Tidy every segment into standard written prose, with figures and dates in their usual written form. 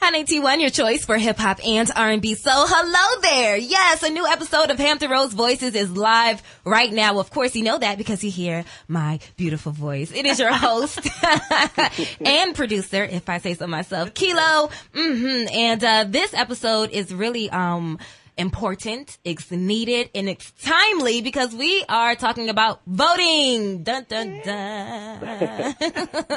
Hot 91, your choice for hip hop and R&B. So hello there. Yes, a new episode of Hampton Roads Voices is live right now. Of course, you know that because you hear my beautiful voice. It is your host and producer, if I say so myself, Kilo. And this episode is really important, it's needed, and it's timely because we are talking about voting. Dun dun dun.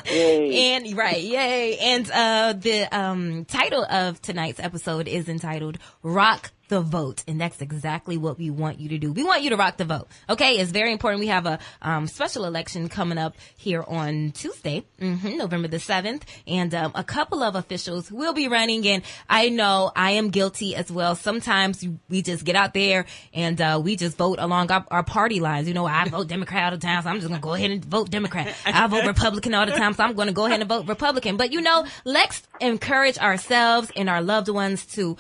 Yay. And right, yay. And the title of tonight's episode is entitled Rock the Vote, and that's exactly what we want you to do. We want you to rock the vote. Okay, it's very important. We have a special election coming up here on Tuesday, November the 7th, and a couple of officials will be running, and I know I am guilty as well. Sometimes we just get out there and we just vote along our party lines. You know, I vote Democrat all the time, so I'm just going to go ahead and vote Democrat. I vote Republican all the time, so I'm going to go ahead and vote Republican. But, you know, let's encourage ourselves and our loved ones to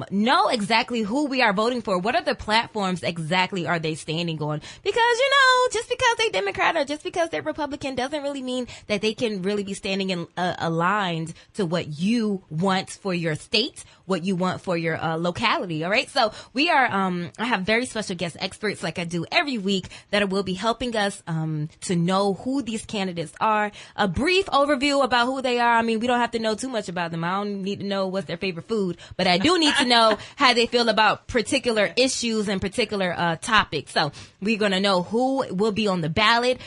know exactly who we are voting for. What are the platforms exactly are they standing on? Because, you know, just because they're Democrat or just because they're Republican doesn't really mean that they can really be standing in aligned to what you want for your state, what you want for your locality. All right. So we are, I have very special guest experts like I do every week that will be helping us to know who these candidates are. A brief overview about who they are. I mean, we don't have to know too much about them. I don't need to know what's their favorite food, but I do need to know how they feel about particular issues and particular topics. So we're going to know who will be on the ballot,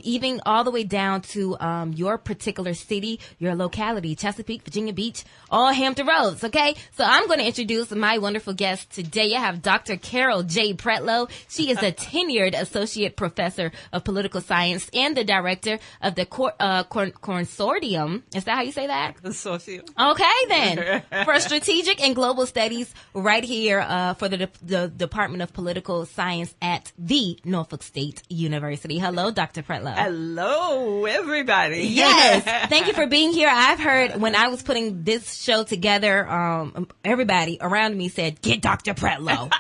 even all the way down to your particular city, your locality, Chesapeake, Virginia Beach, all Hampton Roads. Okay. So I'm going to introduce my wonderful guest today. I have Dr. Carol J. Pretlow. She is a tenured associate professor of political science and the director of the consortium. Is that how you say that? Consortium. Okay, then. For strategic and global studies right here for the Department of Political Science at the Norfolk State University. Hello, Dr. Pretlow. Hello, everybody. Yes. Thank you for being here. I've heard when I was putting this show together, everybody around me said, get Dr. Pretlow.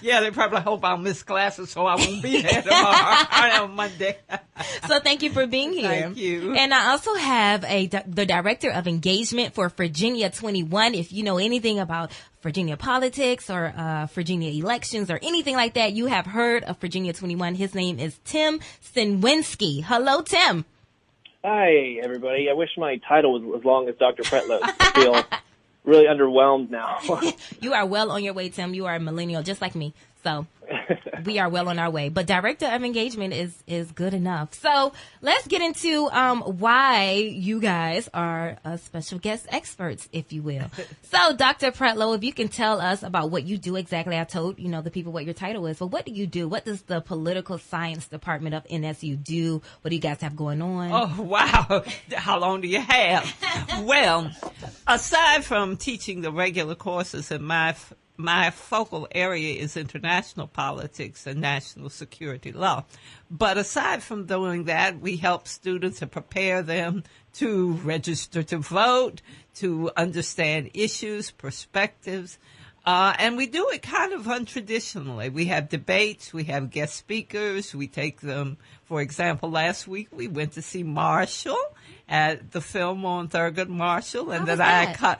Yeah, they probably hope I'll miss classes so I won't be there tomorrow on Monday. So thank you for being here. Thank you. And I also have the Director of Engagement for Virginia 21. If you know anything about Virginia politics or Virginia elections or anything like that, you have heard of Virginia 21. His name is Tim Sinwinski. Hello, Tim. Hi, everybody. I wish my title was as long as Dr. Pretlow. I feel really underwhelmed now. You are well on your way, Tim. You are a millennial just like me. So we are well on our way. But Director of Engagement is good enough. So let's get into why you guys are special guest experts, if you will. So, Dr. Pretlow, if you can tell us about what you do exactly. I told, the people what your title is. But what do you do? What does the Political Science Department of NSU do? What do you guys have going on? Oh, wow. How long do you have? Well, aside from teaching the regular courses in my focal area is international politics and national security law. But aside from doing that, we help students and prepare them to register to vote, to understand issues, perspectives, and we do it kind of untraditionally. We have debates, we have guest speakers, we take them. For example, last week we went to see Marshall at the film on Thurgood Marshall, and then I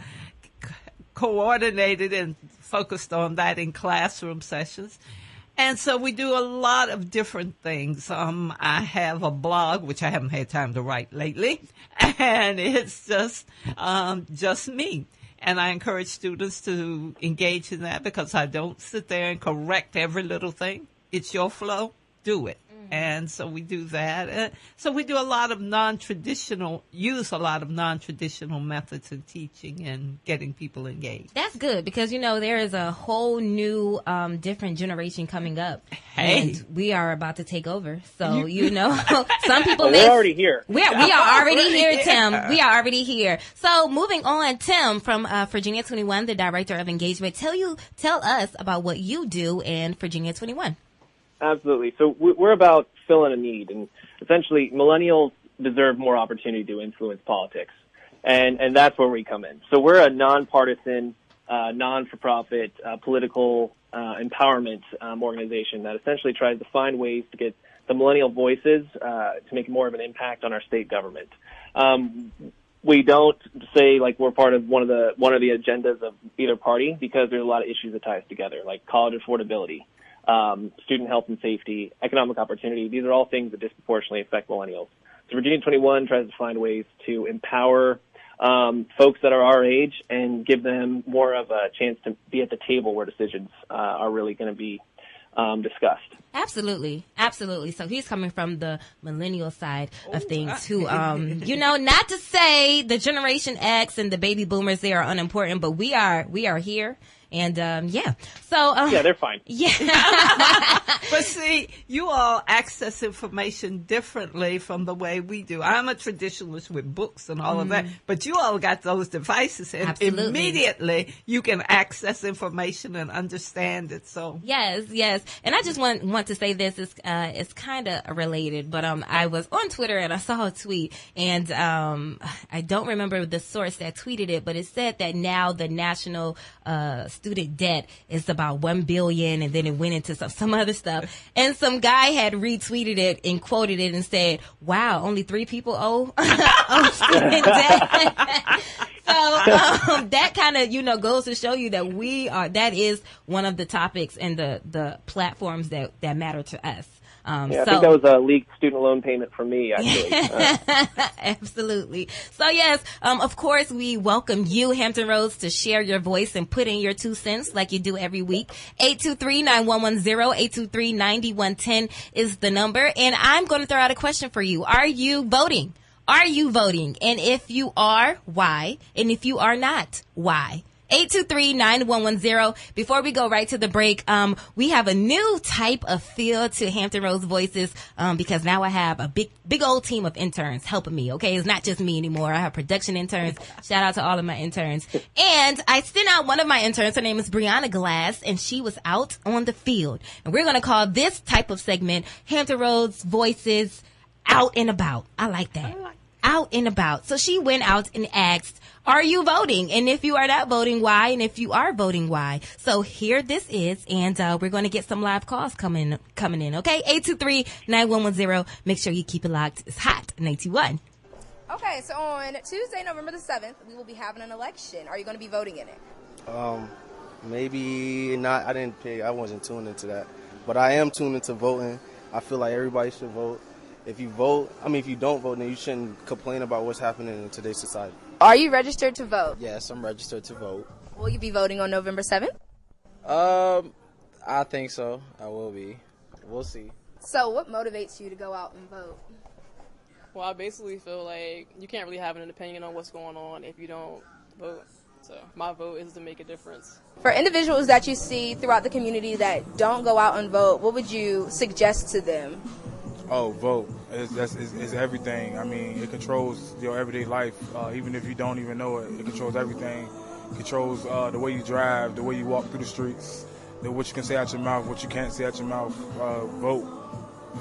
coordinated and focused on that in classroom sessions. And so we do a lot of different things. I have a blog, which I haven't had time to write lately, and it's just me. And I encourage students to engage in that because I don't sit there and correct every little thing. It's your flow. Do it. And so we do that. So we do a lot of non-traditional methods in teaching and getting people engaged. That's good because, there is a whole new, different generation coming up. Hey. And we are about to take over. So, some people We're already here. We are already here, Tim. We are already here. So moving on, Tim from Virginia 21, the Director of Engagement. Tell us about what you do in Virginia 21. Absolutely. So we're about filling a need, and essentially millennials deserve more opportunity to influence politics, and that's where we come in. So we're a nonpartisan, non-for-profit political empowerment organization that essentially tries to find ways to get the millennial voices to make more of an impact on our state government. we don't say like we're part of one of the agendas of either party, because there's a lot of issues that tie us together, like college affordability, student health and safety, economic opportunity. These are all things that disproportionately affect millennials. So Virginia 21 tries to find ways to empower folks that are our age and give them more of a chance to be at the table where decisions are really going to be discussed. Absolutely. Absolutely. So he's coming from the millennial side of things who, not to say the Generation X and the baby boomers, they are unimportant, but we are here. And, So, they're fine. Yeah. But see, you all access information differently from the way we do. I'm a traditionalist with books and all of that, but you all got those devices, and Absolutely. immediately you can access information and understand it. So Yes. And I just want to say this is, it's kind of related, but, I was on Twitter and I saw a tweet, and, I don't remember the source that tweeted it, but it said that now the national, student debt is about $1 billion, and then it went into some other stuff. And some guy had retweeted it and quoted it and said, "Wow, only 3 people owe student debt." So that kind of goes to show you that that is one of the topics and the platforms that matter to us. I think that was a leaked student loan payment from me, actually. Absolutely. So, yes, of course, we welcome you, Hampton Roads, to share your voice and put in your 2 cents like you do every week. 823-9110, 823-9110 is the number. And I'm going to throw out a question for you. Are you voting? Are you voting? And if you are, why? And if you are not, why? 823-9110. Before we go right to the break, we have a new type of feel to Hampton Roads Voices, because now I have a big old team of interns helping me. Okay. It's not just me anymore. I have production interns. Shout out to all of my interns. And I sent out one of my interns. Her name is Brianna Glass, and she was out on the field. And we're going to call this type of segment Hampton Roads Voices Out and About. I like that. Out and about. So she went out and asked, are you voting? And if you are not voting, why? And if you are voting, why? So here this is, and we're going to get some live calls coming in, okay? 823-9110. Make sure you keep it locked. It's hot, 91. Okay, so on Tuesday, November the 7th, we will be having an election. Are you going to be voting in it? Maybe not. I wasn't tuned into that. But I am tuned into voting. I feel like everybody should vote. If you don't vote, then you shouldn't complain about what's happening in today's society. Are you registered to vote? Yes, I'm registered to vote. Will you be voting on November 7th? I think so. I will be. We'll see. So what motivates you to go out and vote? Well, I basically feel like you can't really have an opinion on what's going on if you don't vote. So my vote is to make a difference. For individuals that you see throughout the community that don't go out and vote, what would you suggest to them? Oh, vote. It's everything. I mean, it controls your everyday life. Even if you don't even know it, it controls everything. It controls the way you drive, the way you walk through the streets, what you can say out your mouth, what you can't say out your mouth. Vote.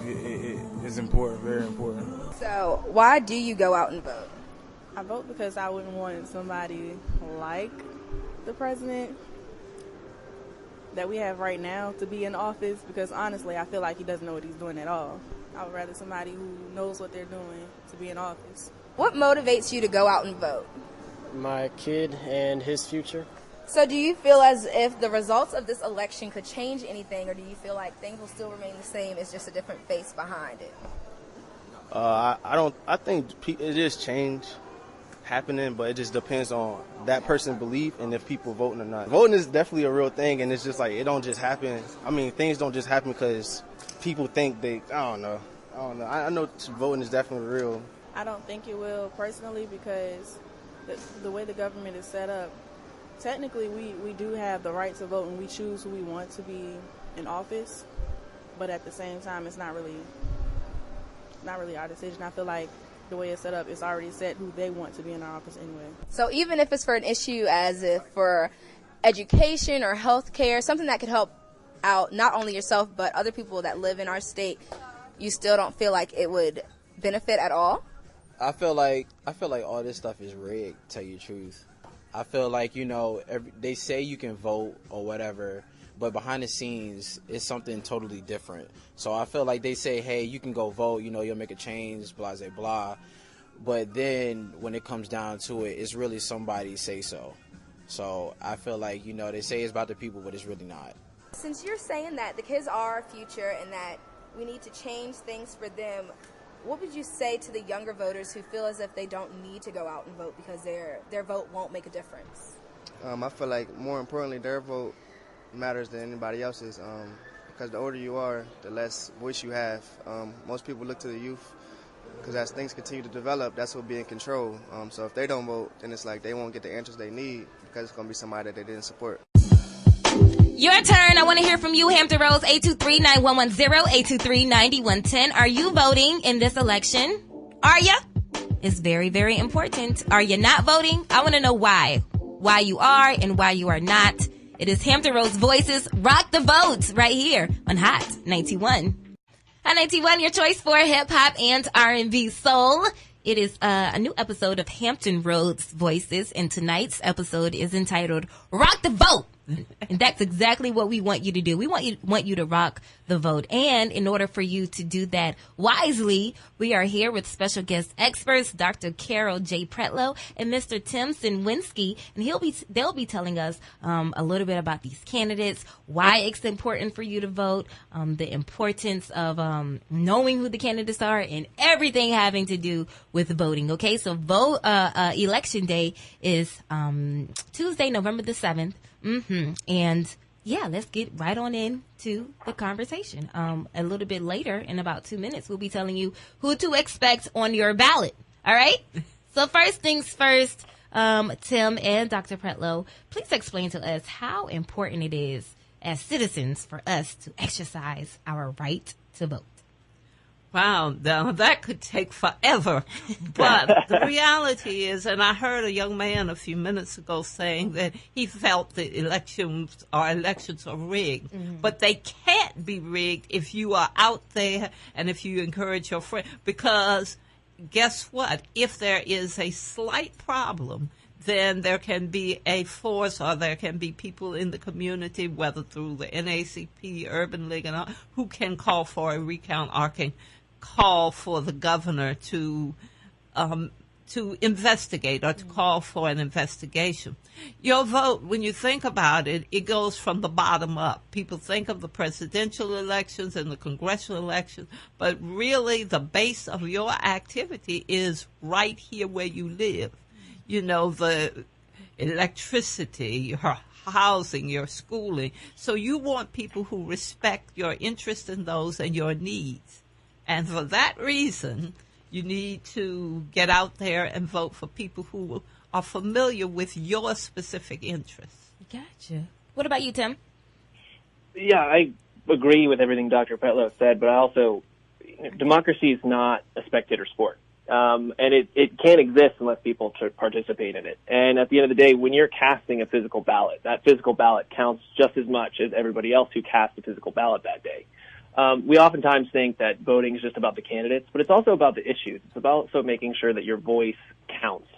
It is important, very important. So why do you go out and vote? I vote because I wouldn't want somebody like the president that we have right now to be in office, because honestly, I feel like he doesn't know what he's doing at all. I would rather somebody who knows what they're doing to be in office. What motivates you to go out and vote? My kid and his future. So do you feel as if the results of this election could change anything, or do you feel like things will still remain the same, it's just a different face behind it? I think it is change happening, but it just depends on that person's belief and if people voting or not. Voting is definitely a real thing, and it's just like, it don't just happen. I mean, things don't just happen because people think I don't know. I know voting is definitely real. I don't think it will personally, because the way the government is set up, technically we do have the right to vote and we choose who we want to be in office, but at the same time it's not really our decision. I feel like the way it's set up, it's already set who they want to be in our office anyway. So even if it's for an issue as if for education or health care, something that could help out not only yourself but other people that live in our state, you still don't feel like it would benefit at all? I feel like all this stuff is rigged, to tell you the truth. I feel like, they say you can vote or whatever, but behind the scenes, it's something totally different. So I feel like they say, hey, you can go vote, you'll make a change, blah, blah, blah. but then when it comes down to it, it's really somebody's say so. So I feel like, they say it's about the people, but it's really not. Since you're saying that the kids are our future and that we need to change things for them, what would you say to the younger voters who feel as if they don't need to go out and vote because their vote won't make a difference? I feel like more importantly, their vote matters than anybody else's, because the older you are, the less voice you have. Most people look to the youth because as things continue to develop, that's what will be in control. So if they don't vote, then it's like they won't get the answers they need because it's going to be somebody that they didn't support. Your turn. I want to hear from you, Hampton Roads, 823-9110, 823-9110. Are you voting in this election? Are you? It's very, very important. Are you not voting? I want to know why. Why you are and why you are not. It is Hampton Roads Voices. Rock the vote right here on Hot 91. Hot 91, your choice for hip-hop and R&B soul. It is a new episode of Hampton Roads Voices, and tonight's episode is entitled Rock the Vote. And that's exactly what we want you to do. We want you to rock the vote. And in order for you to do that wisely, we are here with special guest experts, Dr. Carol J. Pretlow and Mr. Tim Sinwinski. And they'll be telling us a little bit about these candidates, why it's important for you to vote, the importance of knowing who the candidates are, and everything having to do with voting. Okay, so election day is Tuesday, November the 7th. And yeah, let's get right on into the conversation. A little bit later, in about 2 minutes, we'll be telling you who to expect on your ballot. All right? So first things first, Tim and Dr. Pretlow, please explain to us how important it is as citizens for us to exercise our right to vote. Wow, now that could take forever. But the reality is, and I heard a young man a few minutes ago saying that he felt the elections are rigged. Mm-hmm. But they can't be rigged if you are out there and if you encourage your friend. Because guess what? If there is a slight problem, then there can be a force, or there can be people in the community, whether through the NACP, Urban League, and all, who can call for a recount or can call for the governor to investigate or to call for an investigation. Your vote, when you think about it, it goes from the bottom up. People think of the presidential elections and the congressional elections, but really the base of your activity is right here where you live. You know, the electricity, your housing, your schooling. So you want people who respect your interest in those and your needs. And for that reason, you need to get out there and vote for people who are familiar with your specific interests. Gotcha. What about you, Tim? Yeah, I agree with everything Dr. Pretlow said, but I also, democracy is not a spectator sport. And it can't exist unless people participate in it. And at the end of the day, when you're casting a physical ballot, that physical ballot counts just as much as everybody else who cast a physical ballot that day. We oftentimes think that voting is just about the candidates, but it's also about the issues. It's about also making sure that your voice counts.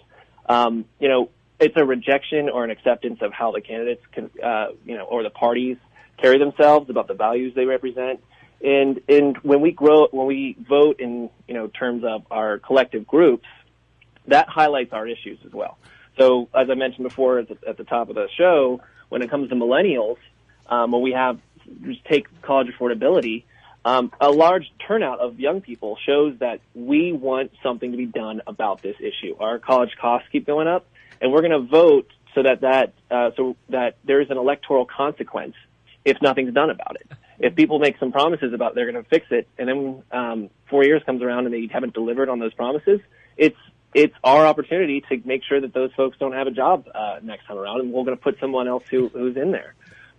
It's a rejection or an acceptance of how the candidates can, or the parties carry themselves, about the values they represent. And when we vote in, terms of our collective groups, that highlights our issues as well. So as I mentioned before at the top of the show, when it comes to millennials, when we just take college affordability, a large turnout of young people shows that we want something to be done about this issue. Our college costs keep going up, and we're going to vote so that there is an electoral consequence if nothing's done about it. If people make some promises about they're going to fix it, and then 4 years comes around and they haven't delivered on those promises, it's our opportunity to make sure that those folks don't have a job next time around, and we're going to put someone else who's in there.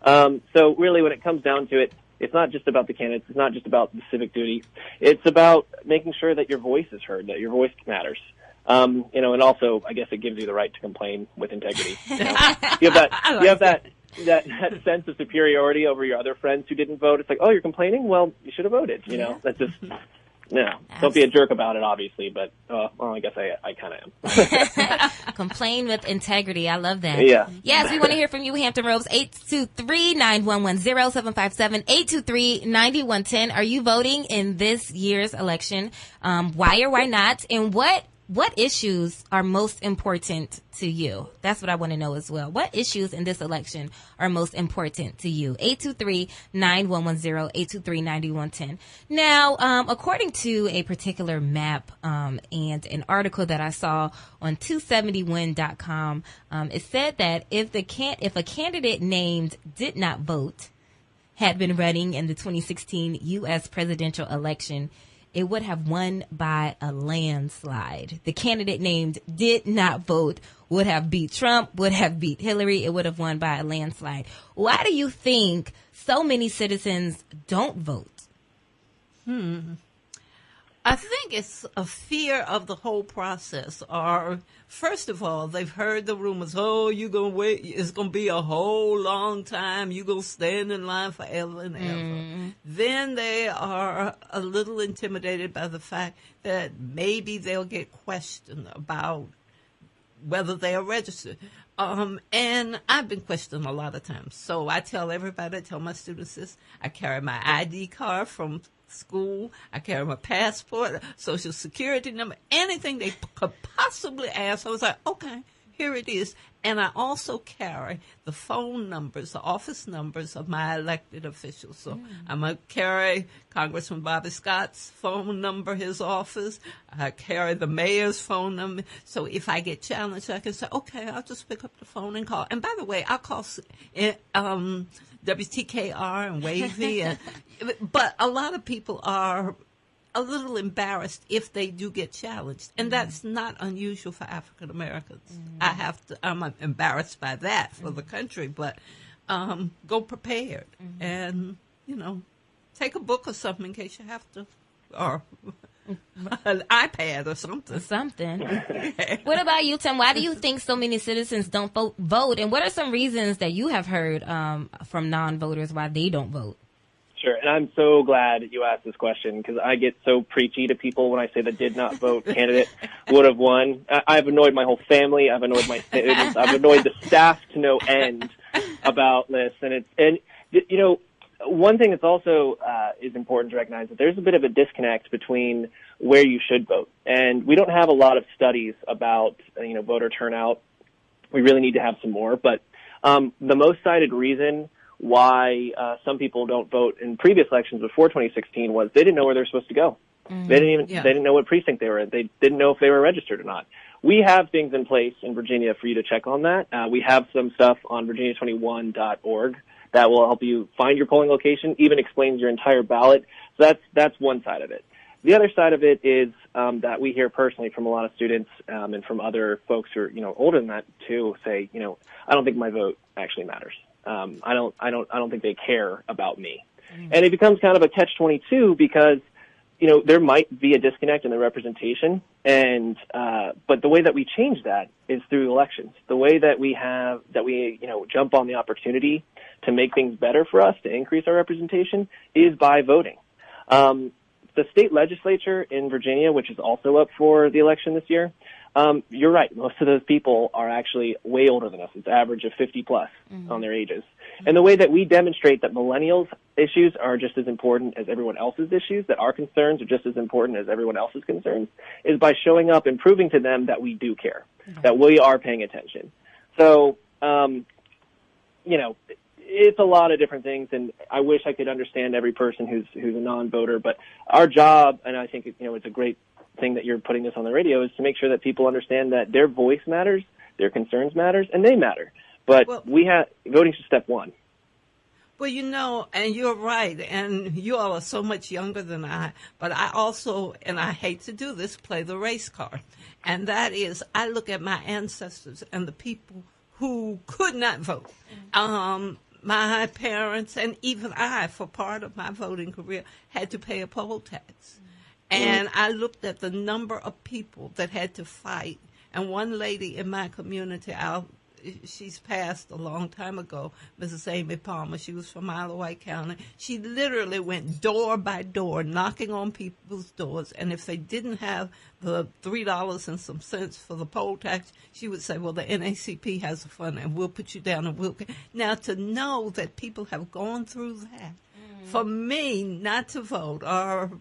So really, when it comes down to it, it's not just about the candidates. It's not just about the civic duty. It's about making sure that your voice is heard, that your voice matters. And also, I guess it gives you the right to complain with integrity. You have that sense of superiority over your other friends who didn't vote. It's like, oh, you're complaining? Well, you should have voted. That's just, don't be a jerk about it, obviously, but, I guess I kind of am. Complain with integrity. I love that. Yeah. Yes, we want to hear from you, Hampton Roads, 823-9110, 757-823-9110. Are you voting in this year's election? Why or why not? And what what issues are most important to you? That's what I want to know as well. What issues in this election are most important to you? 823-9110, 823-9110. Now, according to a particular map and an article that I saw on 270win.com, it said that if a candidate named did not vote had been running in the 2016 U.S. presidential election, it would have won by a landslide. The candidate named did not vote would have beat Trump, would have beat Hillary. It would have won by a landslide. Why do you think so many citizens don't vote? I think it's a fear of the whole process. Or, first of all, they've heard the rumors, oh, you're going to wait, it's going to be a whole long time, you're going to stand in line forever and ever. Then they are a little intimidated by the fact that maybe they'll get questioned about whether they are registered. And I've been questioned a lot of times. So I tell everybody, I tell my students this, I carry my ID card from school, I carry my passport, social security number, anything they could possibly ask. I was like, okay, here it is. And I also carry the phone numbers, the office numbers of my elected officials. So I'm going to carry Congressman Bobby Scott's phone number, his office. I carry the mayor's phone number. So if I get challenged, I can say, okay, I'll just pick up the phone and call. And by the way, I'll call WTKR and Wavy. But a lot of people are a little embarrassed if they do get challenged. And that's not unusual for African Americans. I'm embarrassed by that for the country, but go prepared and, take a book or something in case you have to, or an iPad or something. What about you, Tim? Why do you think so many citizens don't vote? And what are some reasons that you have heard from non-voters why they don't vote? Sure, and I'm so glad you asked this question because I get so preachy to people when I say the did not vote candidate would have won. I've annoyed my whole family. I've annoyed my students. I've annoyed the staff to no end about this. And one thing that's also is important to recognize that there's a bit of a disconnect between where you should vote. And we don't have a lot of studies about, voter turnout. We really need to have some more. But the most cited reason why some people don't vote in previous elections before 2016 was they didn't know where they're supposed to go. They didn't know what precinct they were in. They didn't know if they were registered or not. We have things in place in Virginia for you to check on that. We have some stuff on virginia21.org that will help you find your polling location, even explains your entire ballot. So that's one side of it. The other side of it is that we hear personally from a lot of students and from other folks who are older than that too say, I don't think my vote actually matters. I don't think they care about me. And it becomes kind of a catch-22 because, there might be a disconnect in the representation but the way that we change that is through elections. The way that we jump on the opportunity to make things better for us, to increase our representation, is by voting. The state legislature in Virginia, which is also up for the election this year, you're right. Most of those people are actually way older than us. It's average of 50 plus on their ages. And the way that we demonstrate that millennials' issues are just as important as everyone else's issues, that our concerns are just as important as everyone else's concerns, is by showing up and proving to them that we do care, that we are paying attention. So, it's a lot of different things, and I wish I could understand every person who's a non-voter, but our job, and I think it's a great thing that you're putting this on the radio, is to make sure that people understand that their voice matters, their concerns matters, and they matter. But voting is step one. Well, and you're right, and you all are so much younger than I, but I also, and I hate to do this, play the race card. And that is, I look at my ancestors and the people who could not vote. My parents, and even I, for part of my voting career, had to pay a poll tax. And I looked at the number of people that had to fight. And one lady in my community, she's passed a long time ago, Mrs. Amy Palmer. She was from Isle of Wight County. She literally went door by door, knocking on people's doors. And if they didn't have the $3 and some cents for the poll tax, she would say, well, the NACP has a fund, and we'll put you down. And now, to know that people have gone through that, for me not to vote or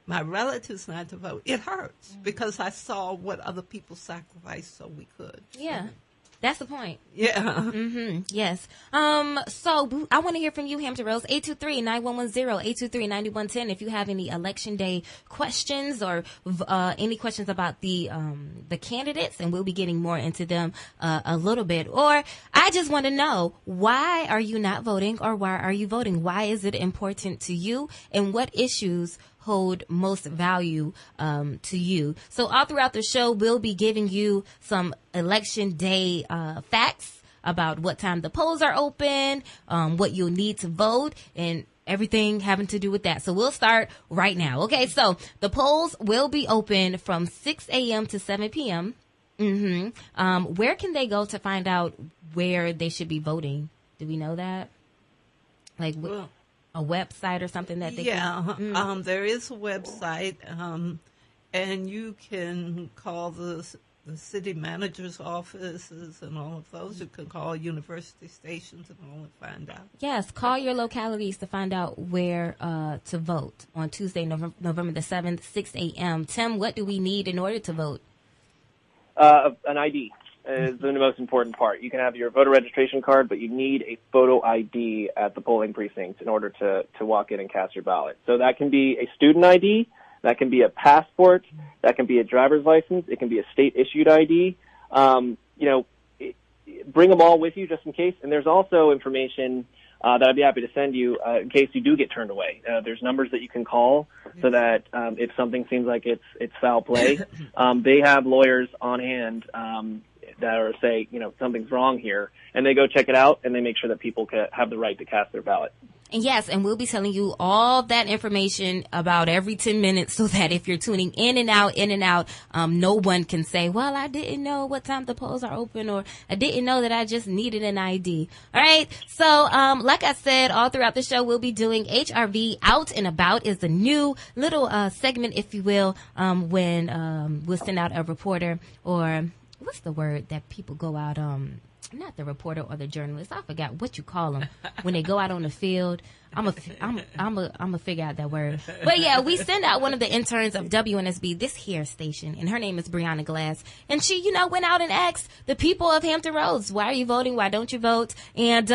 my relatives not to vote, it hurts because I saw what other people sacrificed so we could. Yeah. That's the point. Yeah. Mm-hmm. Yes. So I want to hear from you, Hampton Roads. 823-9110, 823-9110. If you have any election day questions or any questions about the candidates, and we'll be getting more into them a little bit. Or I just want to know, why are you not voting, or why are you voting? Why is it important to you, and what issues hold most value to you? So all throughout the show, we'll be giving you some election day facts about what time the polls are open, what you'll need to vote, and everything having to do with that. So we'll start right now. Okay, so the polls will be open from 6 a.m. to 7 p.m. Where can they go to find out where they should be voting? Do we know that? Like, a website or something that they can? There is a website, and you can call the city manager's offices and all of those. You can call university stations and all and find out. Yes, call your localities to find out where to vote on Tuesday, November the 7th, 6 a.m. Tim, what do we need in order to vote? An ID is the most important part. You can have your voter registration card, but you need a photo ID at the polling precinct in order to walk in and cast your ballot. So that can be a student ID, that can be a passport, that can be a driver's license, it can be a state-issued ID. Bring them all with you just in case. And there's also information that I'd be happy to send you in case you do get turned away. There's numbers that you can call so that if something seems like it's foul play, they have lawyers on hand that are say, something's wrong here, and they go check it out, and they make sure that people have the right to cast their ballot. And yes, and we'll be telling you all that information about every 10 minutes so that if you're tuning in and out, no one can say, well, I didn't know what time the polls are open, or I didn't know that I just needed an ID. All right. So, like I said, all throughout the show, we'll be doing HRV Out and About is the new little segment, if you will, when we'll send out a reporter, or what's the word that people go out, not the reporter or the journalist. I forgot what you call them when they go out on the field. I'm a figure out that word. But yeah, we send out one of the interns of WNSB, this here station, and her name is Brianna Glass. And she, went out and asked the people of Hampton Roads, why are you voting? Why don't you vote? And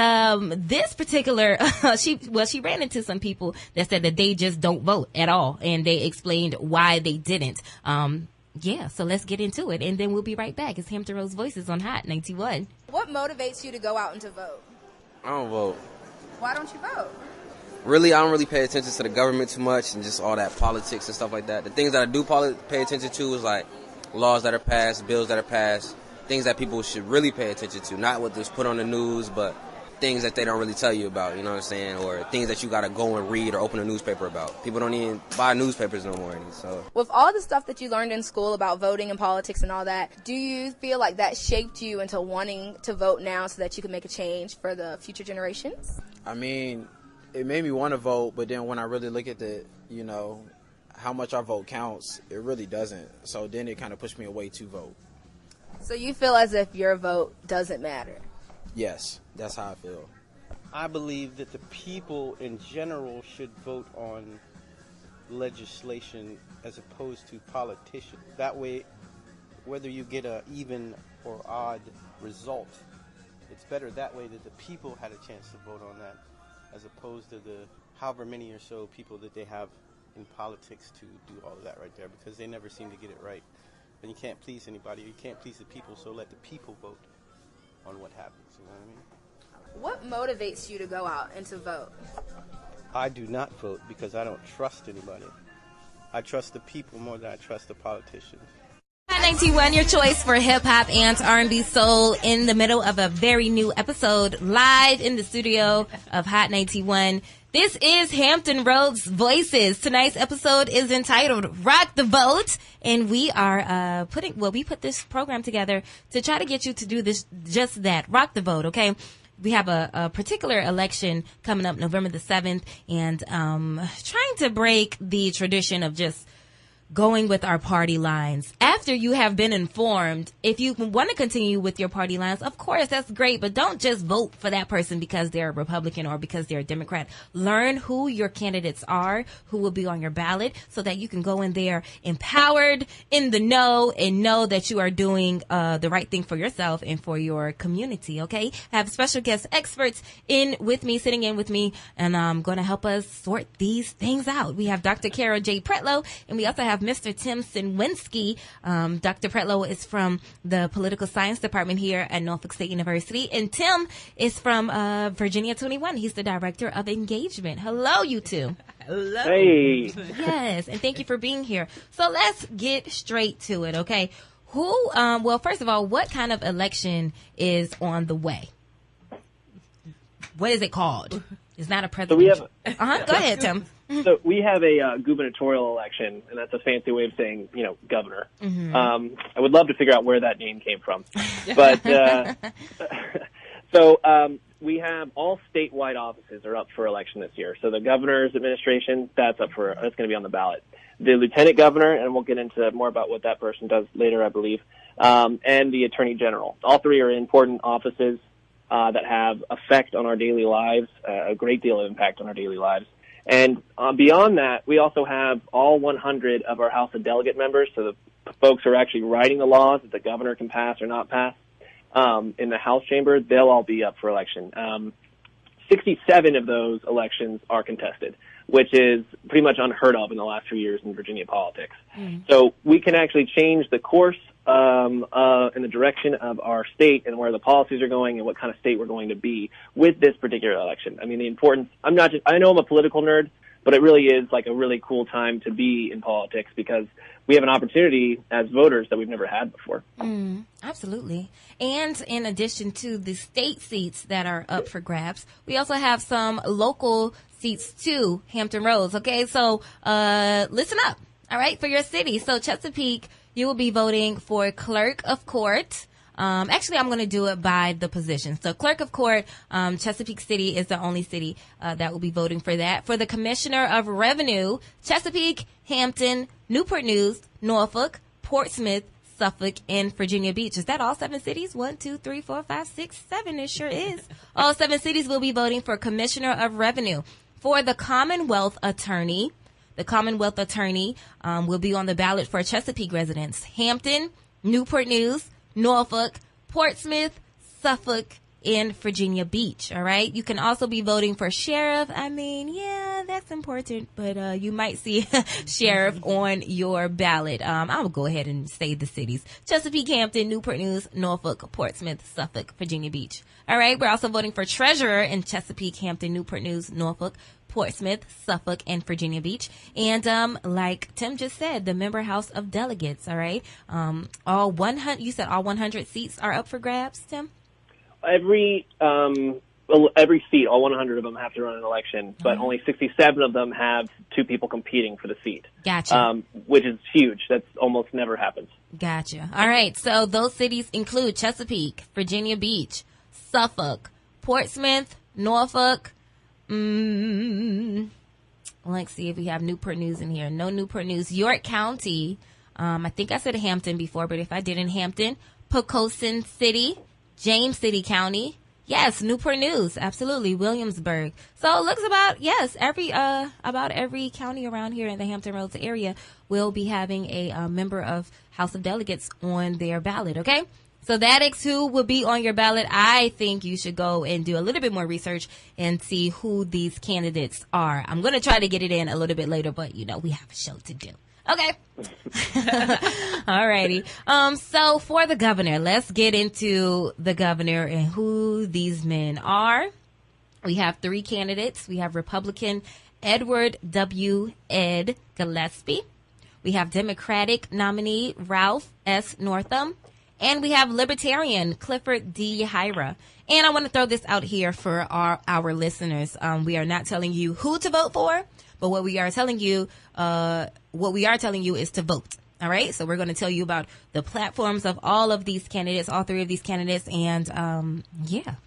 this particular, she ran into some people that said that they just don't vote at all, and they explained why they didn't. Yeah, so let's get into it, and then we'll be right back. It's Hampton Roads Voices on Hot 91. What motivates you to go out and to vote? I don't vote. Why don't you vote? Really, I don't really pay attention to the government too much and just all that politics and stuff like that. The things that I do pay attention to is like laws that are passed, bills that are passed, things that people should really pay attention to, not what is put on the news, but things that they don't really tell you about, you know what I'm saying, or things that you got to go and read or open a newspaper about. People don't even buy newspapers no more. So, with all the stuff that you learned in school about voting and politics and all that, do you feel like that shaped you into wanting to vote now so that you can make a change for the future generations? I mean, it made me want to vote, but then when I really look at how much our vote counts, it really doesn't. So then it kind of pushed me away to vote. So you feel as if your vote doesn't matter? Yes, that's how I feel. I believe that the people in general should vote on legislation as opposed to politicians. That way, whether you get a even or odd result, it's better that way that the people had a chance to vote on that, as opposed to the however many or so people that they have in politics to do all of that right there, because they never seem to get it right. And you can't please anybody. You can't please the people, so let the people vote on what happens. You know what I mean? What motivates you to go out and to vote? I do not vote because I don't trust anybody. I trust the people more than I trust the politicians. Hot 91, your choice for hip hop and R&B soul, in the middle of a very new episode, live in the studio of Hot 91. This is Hampton Roads Voices. Tonight's episode is entitled Rock the Vote, and we are we put this program together to try to get you to do just that, rock the vote, okay? We have a particular election coming up November the 7th, and trying to break the tradition of just going with our party lines. After you have been informed, if you want to continue with your party lines, of course, that's great, but don't just vote for that person because they're a Republican or because they're a Democrat. Learn who your candidates are, who will be on your ballot, so that you can go in there empowered, in the know, and know that you are doing the right thing for yourself and for your community, okay? I have special guest experts sitting in with me, and going to help us sort these things out. We have Dr. Carol J. Pretlow, and we also have Mr. Tim Sinwinski. Dr. Pretlow is from the Political Science Department here at Norfolk State University, and Tim is from Virginia 21. He's the Director of Engagement. Hello, you two. Hello. Hey. Yes, and thank you for being here. So let's get straight to it, okay? Well, first of all, what kind of election is on the way? What is it called? It's not a presidential. So Go ahead, Tim. So we have a gubernatorial election, and that's a fancy way of saying, governor. Mm-hmm. I would love to figure out where that name came from. But so we have all statewide offices are up for election this year. So the governor's administration, that's going to be on the ballot. The lieutenant governor, and we'll get into more about what that person does later, I believe, and the attorney general. All three are important offices that have effect on our daily lives, a great deal of impact on our daily lives. And beyond that, we also have all 100 of our House of Delegate members, so the folks who are actually writing the laws that the governor can pass or not pass in the House chamber, they'll all be up for election. 67 of those elections are contested, which is pretty much unheard of in the last few years in Virginia politics. So we can actually change the course in the direction of our state and where the policies are going and what kind of state we're going to be with this particular election. I mean, the importance, I know I'm a political nerd, but it really is like a really cool time to be in politics because we have an opportunity as voters that we've never had before. Absolutely. And in addition to the state seats that are up for grabs, we also have some local seats too, Hampton Roads. Okay, so listen up, all right, for your city. So Chesapeake, you will be voting for clerk of court. Actually, I'm going to do it by the position. So clerk of court, Chesapeake City is the only city that will be voting for that. For the commissioner of revenue, Chesapeake, Hampton, Newport News, Norfolk, Portsmouth, Suffolk, and Virginia Beach. Is that all 7 cities? 1, 2, 3, 4, 5, 6, 7. It sure is. All 7 cities will be voting for commissioner of revenue. For the Commonwealth attorney, will be on the ballot for Chesapeake residents. Hampton, Newport News, Norfolk, Portsmouth, Suffolk, and Virginia Beach. All right. You can also be voting for sheriff. I mean, yeah, that's important, but you might see sheriff on your ballot. I will go ahead and say the cities: Chesapeake, Hampton, Newport News, Norfolk, Portsmouth, Suffolk, Virginia Beach. All right. We're also voting for treasurer in Chesapeake, Hampton, Newport News, Norfolk, Portsmouth, Suffolk, and Virginia Beach. And like Tim just said, the member House of Delegates, all right? All 100, you said all 100 seats are up for grabs, Tim? Every seat, all 100 of them have to run an election, but only 67 of them have 2 people competing for the seat. Gotcha. Which is huge. That's almost never happens. Gotcha. All right, so those cities include Chesapeake, Virginia Beach, Suffolk, Portsmouth, Norfolk, let's see if we have Newport News in here. No Newport News. York County. I think I said Hampton before, but if I didn't, Hampton. Poquoson City. James City County. Yes, Newport News. Absolutely. Williamsburg. So it looks about every county around here in the Hampton Roads area will be having a member of House of Delegates on their ballot. Okay. So that is who will be on your ballot. I think you should go and do a little bit more research and see who these candidates are. I'm going to try to get it in a little bit later, but we have a show to do. Okay. All righty. So for the governor, let's get into the governor and who these men are. We have 3 candidates. We have Republican Edward W. Ed Gillespie. We have Democratic nominee Ralph S. Northam. And we have Libertarian Clifford D. Hyra. And I want to throw this out here for our listeners. We are not telling you who to vote for, but what we are telling you is to vote. All right, so we're going to tell you about the platforms of all of these candidates, all three of these candidates, and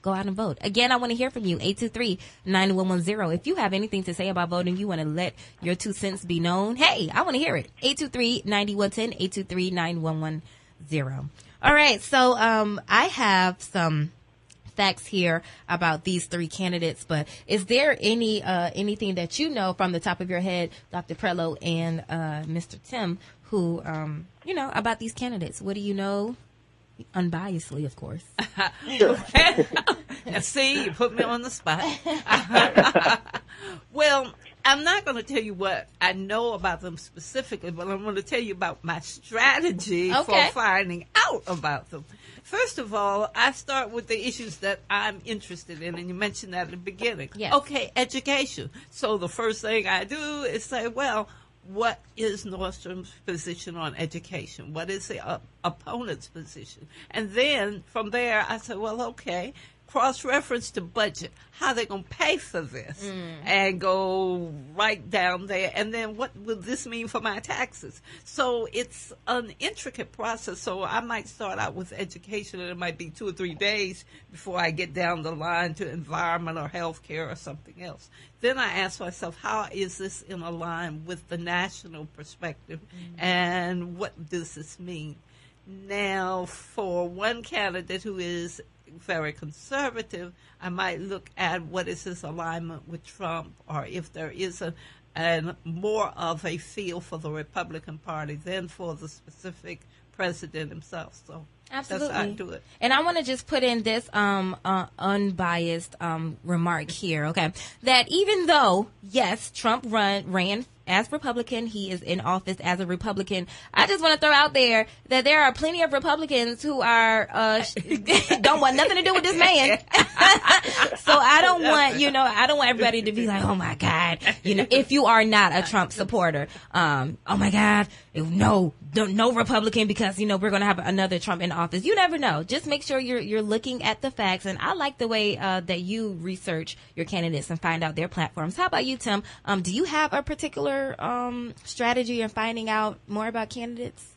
go out and vote. Again, I want to hear from you, 823-9110. If you have anything to say about voting, you want to let your 2 cents be known, hey, I want to hear it. 823-9110, 823-9110. All right, so I have some facts here about these three candidates, but is there anything that you know from the top of your head, Dr. Prello and Mr. Tim, who about these candidates? What do you know, unbiasedly, of course? See, you put me on the spot. Well, I'm not going to tell you what I know about them specifically, but I'm going to tell you about my strategy for finding out about them. First of all, I start with the issues that I'm interested in, and you mentioned that at the beginning. Yes. Okay, education. So the first thing I do is say, well, what is Nordstrom's position on education? What is the opponent's position? And then from there, I say, well, okay, cross-reference to budget. How they going to pay for this? And go right down there. And then what will this mean for my taxes? So it's an intricate process. So I might start out with education, and it might be 2 or 3 days before I get down the line to environment or healthcare or something else. Then I ask myself, how is this in line with the national perspective? And what does this mean? Now, for one candidate who is very conservative, I might look at what is his alignment with Trump, or if there is a more of a feel for the Republican Party than for the specific president himself. So absolutely, that's how I do it. And I want to just put in this unbiased remark here, okay? That even though, yes, Trump ran as Republican, he is in office as a Republican. I just want to throw out there that there are plenty of Republicans who are don't want nothing to do with this man. So I don't want everybody to be like, oh my God, if you are not a Trump supporter, oh my God, no Republican, because we're going to have another Trump in office. You never know. Just make sure you're looking at the facts. And I like the way that you research your candidates and find out their platforms. How about you, Tim? Do you have a particular strategy in finding out more about candidates?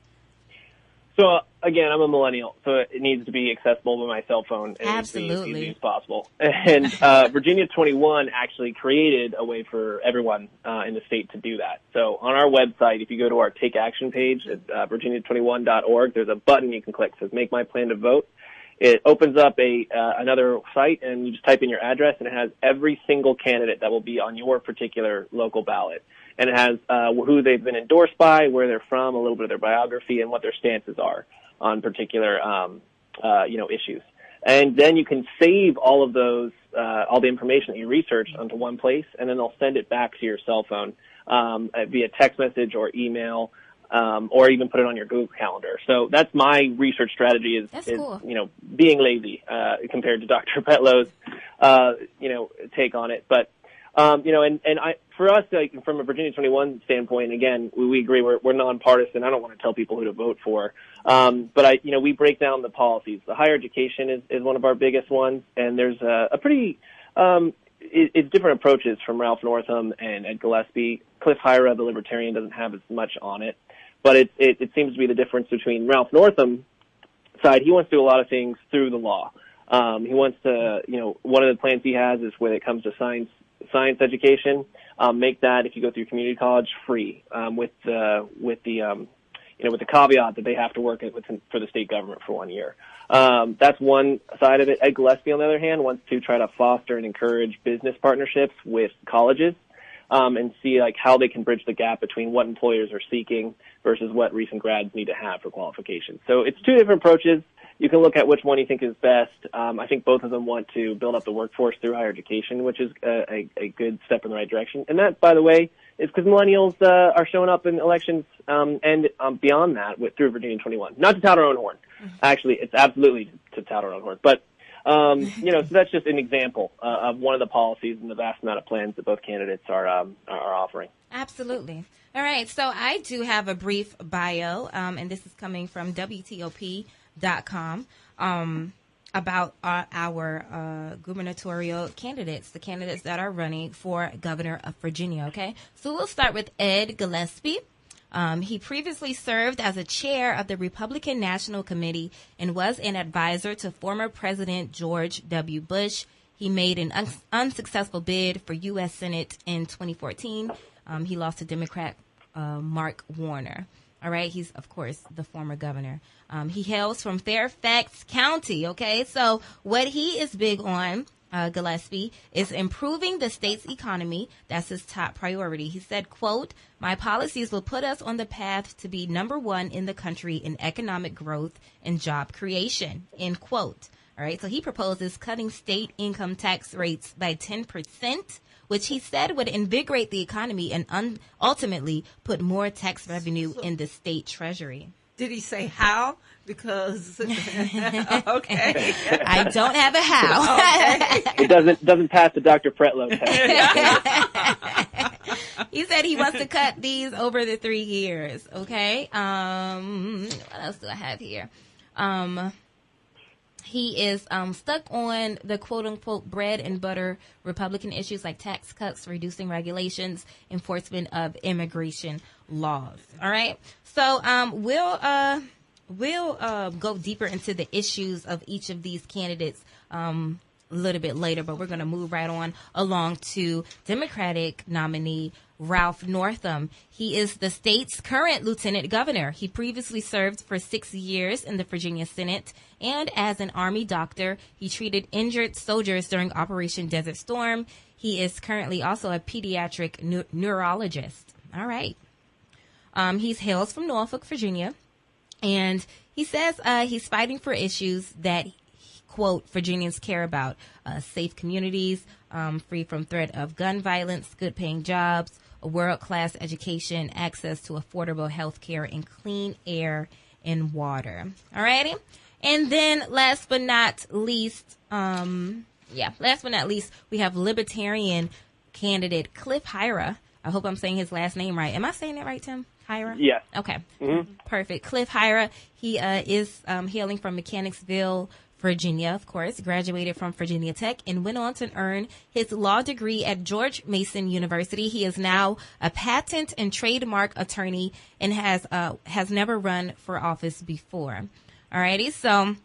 So again, I'm a millennial, so it needs to be accessible with my cell phone as easy as possible. And Virginia 21 actually created a way for everyone in the state to do that. So on our website, if you go to our Take Action page at virginia21.org, there's a button you can click that says Make My Plan to Vote. It opens up another site, and you just type in your address, and it has every single candidate that will be on your particular local ballot. And it has who they've been endorsed by, where they're from, a little bit of their biography, and what their stances are on particular issues. And then you can save all of those, all the information that you researched onto one place, and then they'll send it back to your cell phone via text message or email, or even put it on your Google Calendar. So that's my research strategy is cool. Being lazy compared to Dr. Petlow's take on it. But for us, like, from a Virginia 21 standpoint, again, we agree we're nonpartisan. I don't want to tell people who to vote for. But we break down the policies. The higher education is one of our biggest ones, and there's a pretty, it's different approaches from Ralph Northam and Ed Gillespie. Cliff Hyra, the libertarian, doesn't have as much on it, but it seems to be the difference between Ralph Northam's side. He wants to do a lot of things through the law. He wants to, one of the plans he has is when it comes to science education, make that, if you go through community college, free, with the caveat that they have to work for the state government for 1 year. That's one side of it. Ed Gillespie, on the other hand, wants to try to foster and encourage business partnerships with colleges, and see like how they can bridge the gap between what employers are seeking versus what recent grads need to have for qualifications. So it's two different approaches. You can look at which one you think is best. I think both of them want to build up the workforce through higher education, which is a good step in the right direction. And that, by the way, is because millennials are showing up in elections and beyond that through Virginia 21. Not to tout our own horn. Actually, it's absolutely to tout our own horn. But, so that's just an example of one of the policies and the vast amount of plans that both candidates are offering. Absolutely. All right. So I do have a brief bio, and this is coming from WTOP.com about our gubernatorial candidates, the candidates that are running for governor of Virginia, okay? So we'll start with Ed Gillespie. He previously served as a chair of the Republican National Committee and was an advisor to former President George W. Bush. He made an unsuccessful bid for U.S. Senate in 2014. He lost to Democrat Mark Warner. All right. He's, of course, the former governor. He hails from Fairfax County. Okay. So what he is big on, Gillespie, is improving the state's economy. That's his top priority. He said, quote, "My policies will put us on the path to be number one in the country in economic growth and job creation," end quote. All right. So he proposes cutting state income tax rates by 10%, which he said would invigorate the economy and ultimately put more tax revenue in the state treasury. Did he say how? Because okay, I don't have a how. Okay. It doesn't pass the Dr. Pretlow test. He said he wants to cut these over the 3 years. Okay. What else do I have here? He is stuck on the quote-unquote bread and butter Republican issues like tax cuts, reducing regulations, enforcement of immigration laws. All right. So we'll go deeper into the issues of each of these candidates a little bit later, but we're going to move right on along to Democratic nominee Ralph Northam. He is the state's current lieutenant governor. He previously served for 6 years in the Virginia Senate, and as an Army doctor, he treated injured soldiers during Operation Desert Storm. He is currently also a pediatric neurologist. All right. He hails from Norfolk, Virginia, and he says he's fighting for issues that, quote, Virginians care about: safe communities, free from threat of gun violence, good-paying jobs, a world-class education, access to affordable health care, and clean air and water. All righty. And then last but not least, we have Libertarian candidate Cliff Hyra. I hope I'm saying his last name right. Am I saying that right, Tim? Hyra? Yes. Okay. Mm-hmm. Perfect. Cliff Hyra. He is hailing from Mechanicsville, Virginia, of course, graduated from Virginia Tech and went on to earn his law degree at George Mason University. He is now a patent and trademark attorney and has never run for office before. Alrighty, so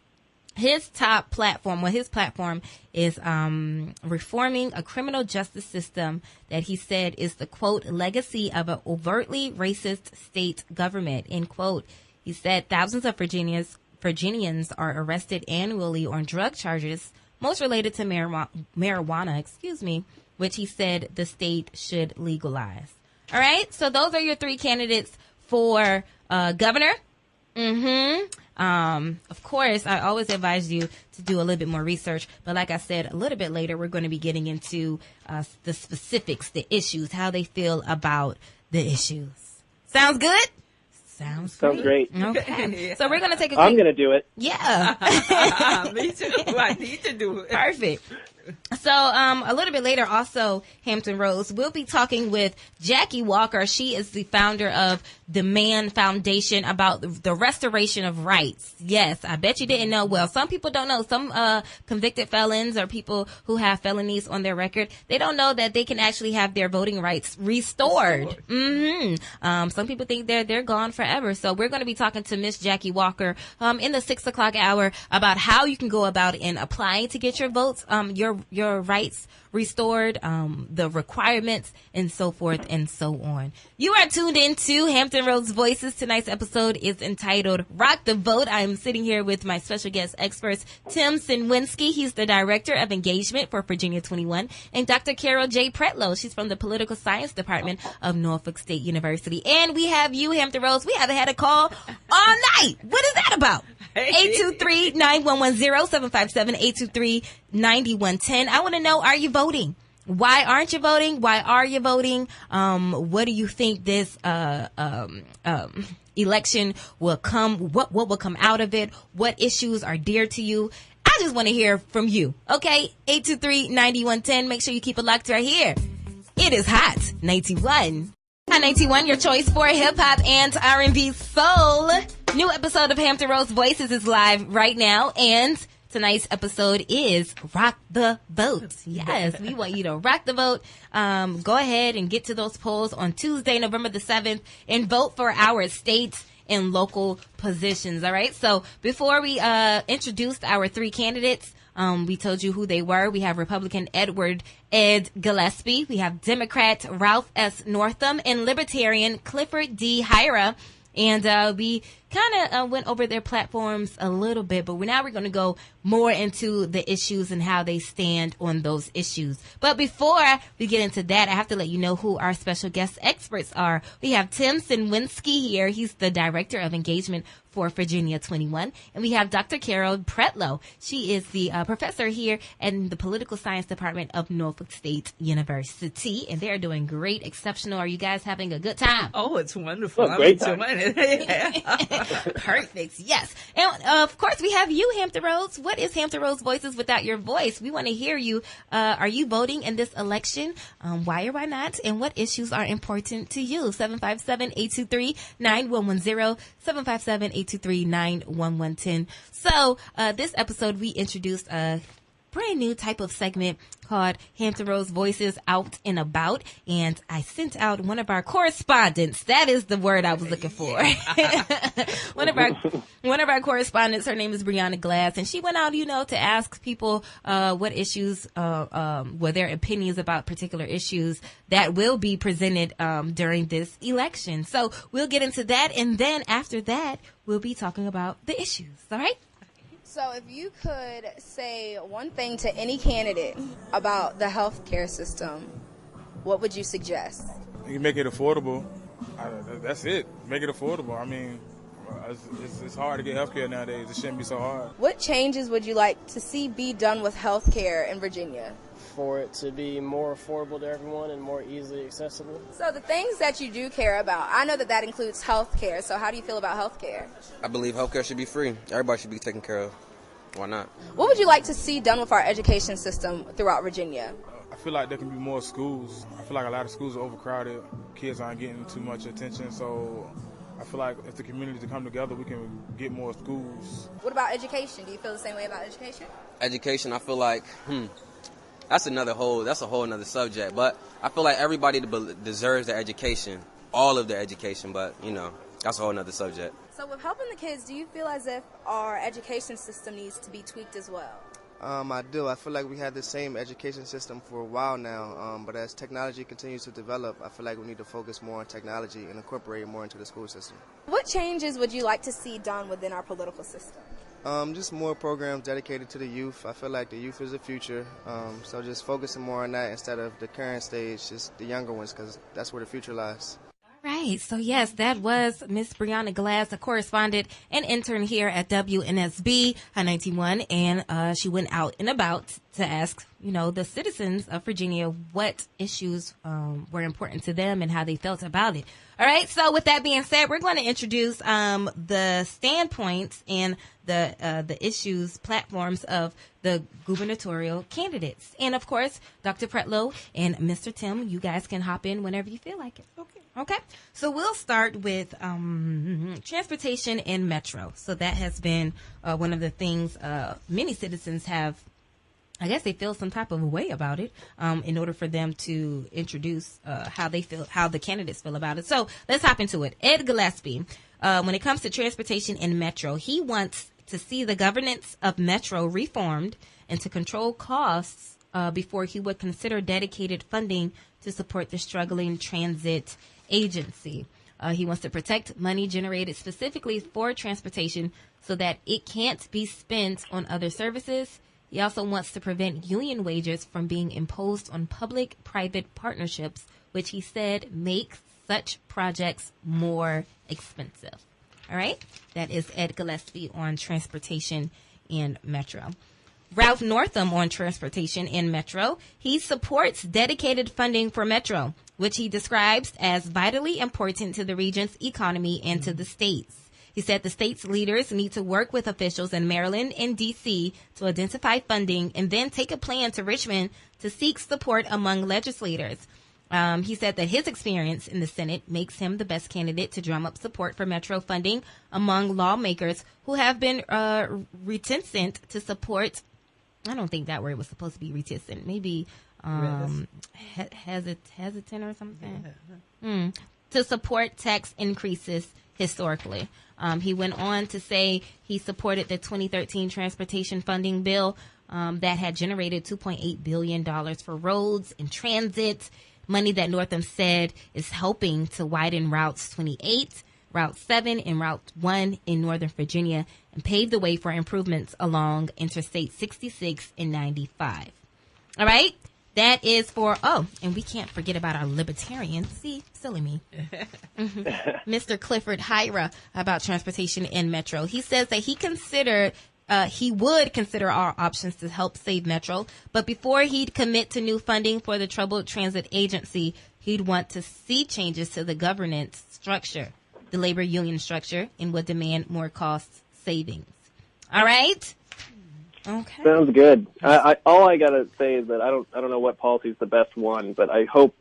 his platform is reforming a criminal justice system that he said is the, quote, legacy of an overtly racist state government, end quote. He said thousands of Virginians are arrested annually on drug charges, most related to marijuana, which he said the state should legalize. All right, so those are your 3 candidates for governor. Of course, I always advise you to do a little bit more research, but like I said, a little bit later, we're going to be getting into the specifics, the issues, how they feel about the issues. Sounds good? Sounds great. Okay. So we're going to take a I'm going to do it. Yeah. Me too. I need to do it. Perfect. So a little bit later, also, Hampton Roads, we'll be talking with Jackie Walker. She is the founder of the Man Foundation about the restoration of rights. Yes, I bet you didn't know. Well, some people don't know. Some convicted felons or people who have felonies on their record, they don't know that they can actually have their voting rights restored. Some people think they're gone forever. So we're going to be talking to Miss Jackie Walker in the 6 o'clock hour about how you can go about in applying to get your votes, your rights restored, the requirements, and so forth and so on. You are tuned into Hampton Roads Voices. Tonight's episode is entitled Rock the Vote. I'm sitting here with my special guest experts, Tim Sinwinski. He's the Director of Engagement for Virginia 21, and Dr. Carol J. Pretlow. She's from the Political Science Department of Norfolk State University. And we have you, Hampton Roads. We haven't had a call all night. What is that about? 823-9110-757-823-9110. I want to know, are you voting? Why aren't you voting? Why are you voting? What do you think this election will come? What will come out of it? What issues are dear to you? I just want to hear from you. Okay, 823-9110. Make sure you keep it locked right here. It is Hot 91. Hot 91, your choice for hip hop and R&B soul. New episode of Hampton Roads Voices is live right now, and tonight's episode is Rock the Vote. Yes, we want you to rock the vote. Go ahead and get to those polls on Tuesday, November the 7th, and vote for our states and local positions. All right. So before we introduced our three candidates, we told you who they were. We have Republican Ed Gillespie. We have Democrat Ralph S. Northam and Libertarian Clifford D. Hyra. And we kind of went over their platforms a little bit, but now we're going to go more into the issues and how they stand on those issues. But before we get into that, I have to let you know who our special guest experts are. We have Tim Sinwinski here. He's the Director of Engagement for Virginia 21. And we have Dr. Carol Pretlow. She is the professor here in the Political Science Department of Norfolk State University. And they're doing great, exceptional. Are you guys having a good time? Oh, it's wonderful. Oh, great time. Perfect. Yes. And of course, we have you, Hampton Roads. What is Hampton Roads Voices without your voice? We want to hear you. Are you voting in this election? Why or why not? And what issues are important to you? 757-823-9110, 757-823-9110. So this episode, we introduced a brand new type of segment called Hampton Roads Voices Out and About, and I sent out one of our correspondents. That is the word I was looking for. one of our correspondents, her name is Brianna Glass, and she went out, to ask people what issues were their opinions about particular issues that will be presented during this election. So we'll get into that, and then after that, we'll be talking about the issues. All right? So if you could say one thing to any candidate about the healthcare system, what would you suggest? You make it affordable. That's it. Make it affordable. I mean, it's hard to get healthcare nowadays. It shouldn't be so hard. What changes would you like to see be done with healthcare in Virginia? For it to be more affordable to everyone and more easily accessible. So the things that you do care about, I know that includes healthcare. So how do you feel about healthcare? I believe healthcare should be free. Everybody should be taken care of. Why not? What would you like to see done with our education system throughout Virginia? I feel like there can be more schools. I feel like a lot of schools are overcrowded. Kids aren't getting too much attention. So I feel like if the community to come together, we can get more schools. What about education? Do you feel the same way about education? Education, I feel like, that's a whole nother subject. But I feel like everybody deserves their education, all of their education. But, that's a whole nother subject. So with helping the kids, do you feel as if our education system needs to be tweaked as well? I do. I feel like we had the same education system for a while now, but as technology continues to develop, I feel like we need to focus more on technology and incorporate it more into the school system. What changes would you like to see done within our political system? Just more programs dedicated to the youth. I feel like the youth is the future, so just focusing more on that instead of the current stage, just the younger ones, because that's where the future lies. Right. So, yes, that was Miss Brianna Glass, a correspondent and intern here at WNSB 91. And she went out and about to ask, the citizens of Virginia what issues were important to them and how they felt about it. All right. So with that being said, we're going to introduce the standpoints and the issues, platforms of the gubernatorial candidates. And, of course, Dr. Pretlow and Mr. Tim, you guys can hop in whenever you feel like it. Okay. So we'll start with transportation and metro. So that has been one of the things many citizens have, I guess they feel some type of a way about it in order for them to introduce how the candidates feel about it. So let's hop into it. Ed Gillespie, when it comes to transportation and metro, he wants to see the governance of metro reformed and to control costs before he would consider dedicated funding to support the struggling transit agency. He wants to protect money generated specifically for transportation so that it can't be spent on other services. He also wants to prevent union wages from being imposed on public-private partnerships, which he said makes such projects more expensive. All right? That is Ed Gillespie on transportation and metro. Ralph Northam on transportation and metro. He supports dedicated funding for metro, which he describes as vitally important to the region's economy and to the states. He said the state's leaders need to work with officials in Maryland and D.C. to identify funding and then take a plan to Richmond to seek support among legislators. He said that his experience in the Senate makes him the best candidate to drum up support for Metro funding among lawmakers who have been reticent to support. I don't think that word was supposed to be reticent. Maybe hesitant or something. To support tax increases historically. He went on to say he supported the 2013 transportation funding bill that had generated $2.8 billion for roads and transit, money that Northam said is helping to widen routes 28, Route 7, and Route 1 in Northern Virginia, and pave the way for improvements along Interstate 66 and 95. All right? That is for, and we can't forget about our libertarians. See, silly me. Mr. Clifford Hyra about transportation in Metro. He says that he would consider our options to help save Metro, but before he'd commit to new funding for the troubled transit agency, he'd want to see changes to the governance structure, the labor union structure, and would demand more cost savings. All right? Okay. Sounds good. All I gotta say is that I don't know what policy is the best one, but I hope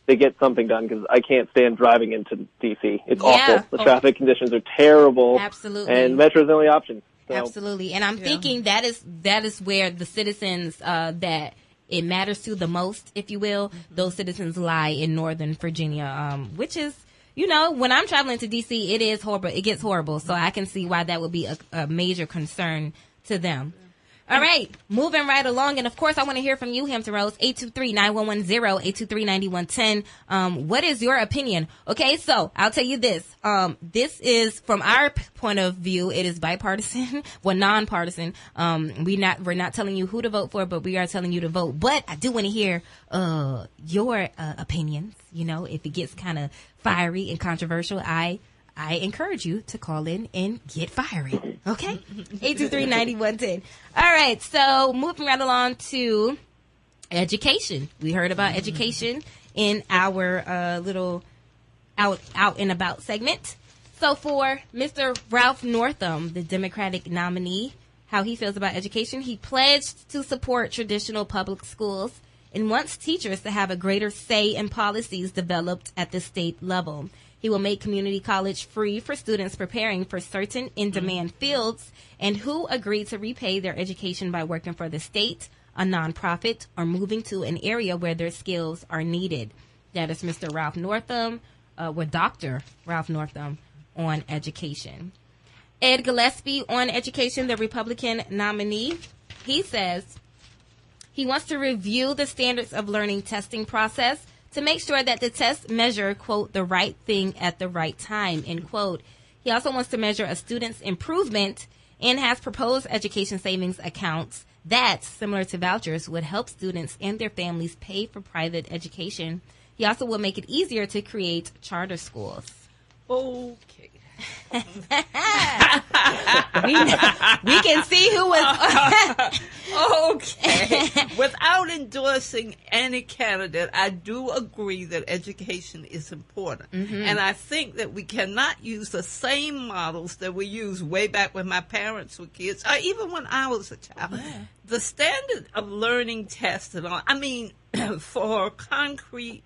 they get something done because I can't stand driving into DC. It's awful. The traffic conditions are terrible. Absolutely. And Metro's the only option. So. Absolutely. And I'm thinking that is where the citizens that it matters to the most, if you will, those citizens lie in Northern Virginia, which is, when I'm traveling to DC, it is horrible. It gets horrible. So I can see why that would be a major concern to them. All right, moving right along. And, of course, I want to hear from you, Hampton Roads, 823-9110, 823-9110. What is your opinion? Okay, so I'll tell you this. This is, from our point of view, it is bipartisan, nonpartisan. We're not telling you who to vote for, but we are telling you to vote. But I do want to hear your opinions. If it gets kind of fiery and controversial, I encourage you to call in and get fiery. Okay? 823-9110. All right. So moving right along to education. We heard about education in our little out and about segment. So for Mr. Ralph Northam, the Democratic nominee, how he feels about education, he pledged to support traditional public schools and wants teachers to have a greater say in policies developed at the state level. He will make community college free for students preparing for certain in-demand fields and who agree to repay their education by working for the state, a nonprofit, or moving to an area where their skills are needed. That is Mr. Ralph Northam, with Dr. Ralph Northam on education. Ed Gillespie on education, the Republican nominee, he says he wants to review the standards of learning testing process to make sure that the tests measure, quote, the right thing at the right time, end quote. He also wants to measure a student's improvement and has proposed education savings accounts that, similar to vouchers, would help students and their families pay for private education. He also will make it easier to create charter schools. Okay. we can see who was okay. Without endorsing any candidate, I do agree that education is important. And I think that we cannot use the same models that we used way back when my parents were kids, or even when I was a child. The standard of learning test and all, for concrete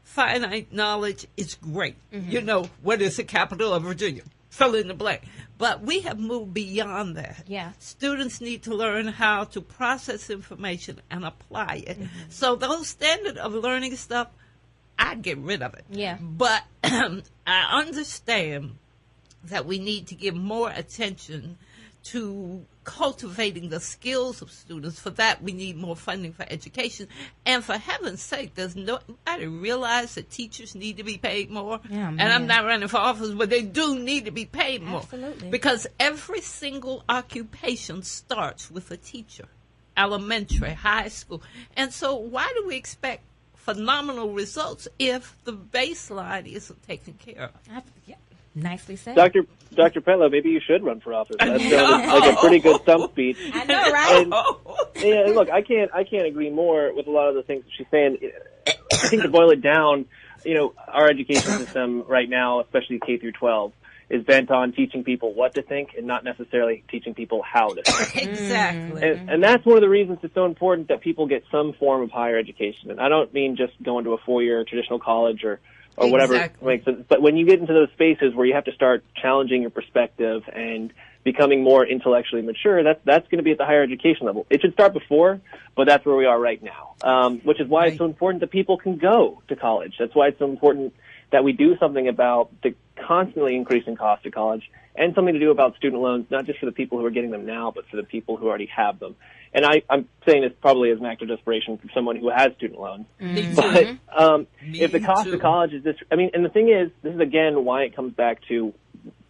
finite knowledge is great. What is the capital of Virginia? Fill in the blank. But we have moved beyond that. Yeah. Students need to learn how to process information and apply it. So those standard of learning stuff, I'd get rid of it. Yeah. But I understand that we need to give more attention to cultivating the skills of students. For that, we need more funding for education. And for heaven's sake, does nobody realize that teachers need to be paid more? Yeah, and I'm not running for office, but they do need to be paid more. Absolutely. Because every single occupation starts with a teacher, elementary, high school. And so why do we expect phenomenal results if the baseline isn't taken care of? Nicely said. Dr. Petlow, maybe you should run for office. That sounds like a pretty good stump speech. I know, right? And look, I can't agree more with a lot of the things that she's saying. I think to boil it down, our education system right now, especially K through 12, is bent on teaching people what to think and not necessarily teaching people how to think. Exactly. And that's one of the reasons it's so important that people get some form of higher education. And I don't mean just going to a 4-year traditional college or whatever makes sense. But when you get into those spaces where you have to start challenging your perspective and becoming more intellectually mature, that's going to be at the higher education level. It should start before, but that's where we are right now, which is why it's so important that people can go to college. That's why it's so important that we do something about the constantly increasing cost of college and something to do about student loans, not just for the people who are getting them now, but for the people who already have them. And I'm saying this probably as an act of desperation from someone who has student loans. But if the cost of college is this, and the thing is, this is again why it comes back to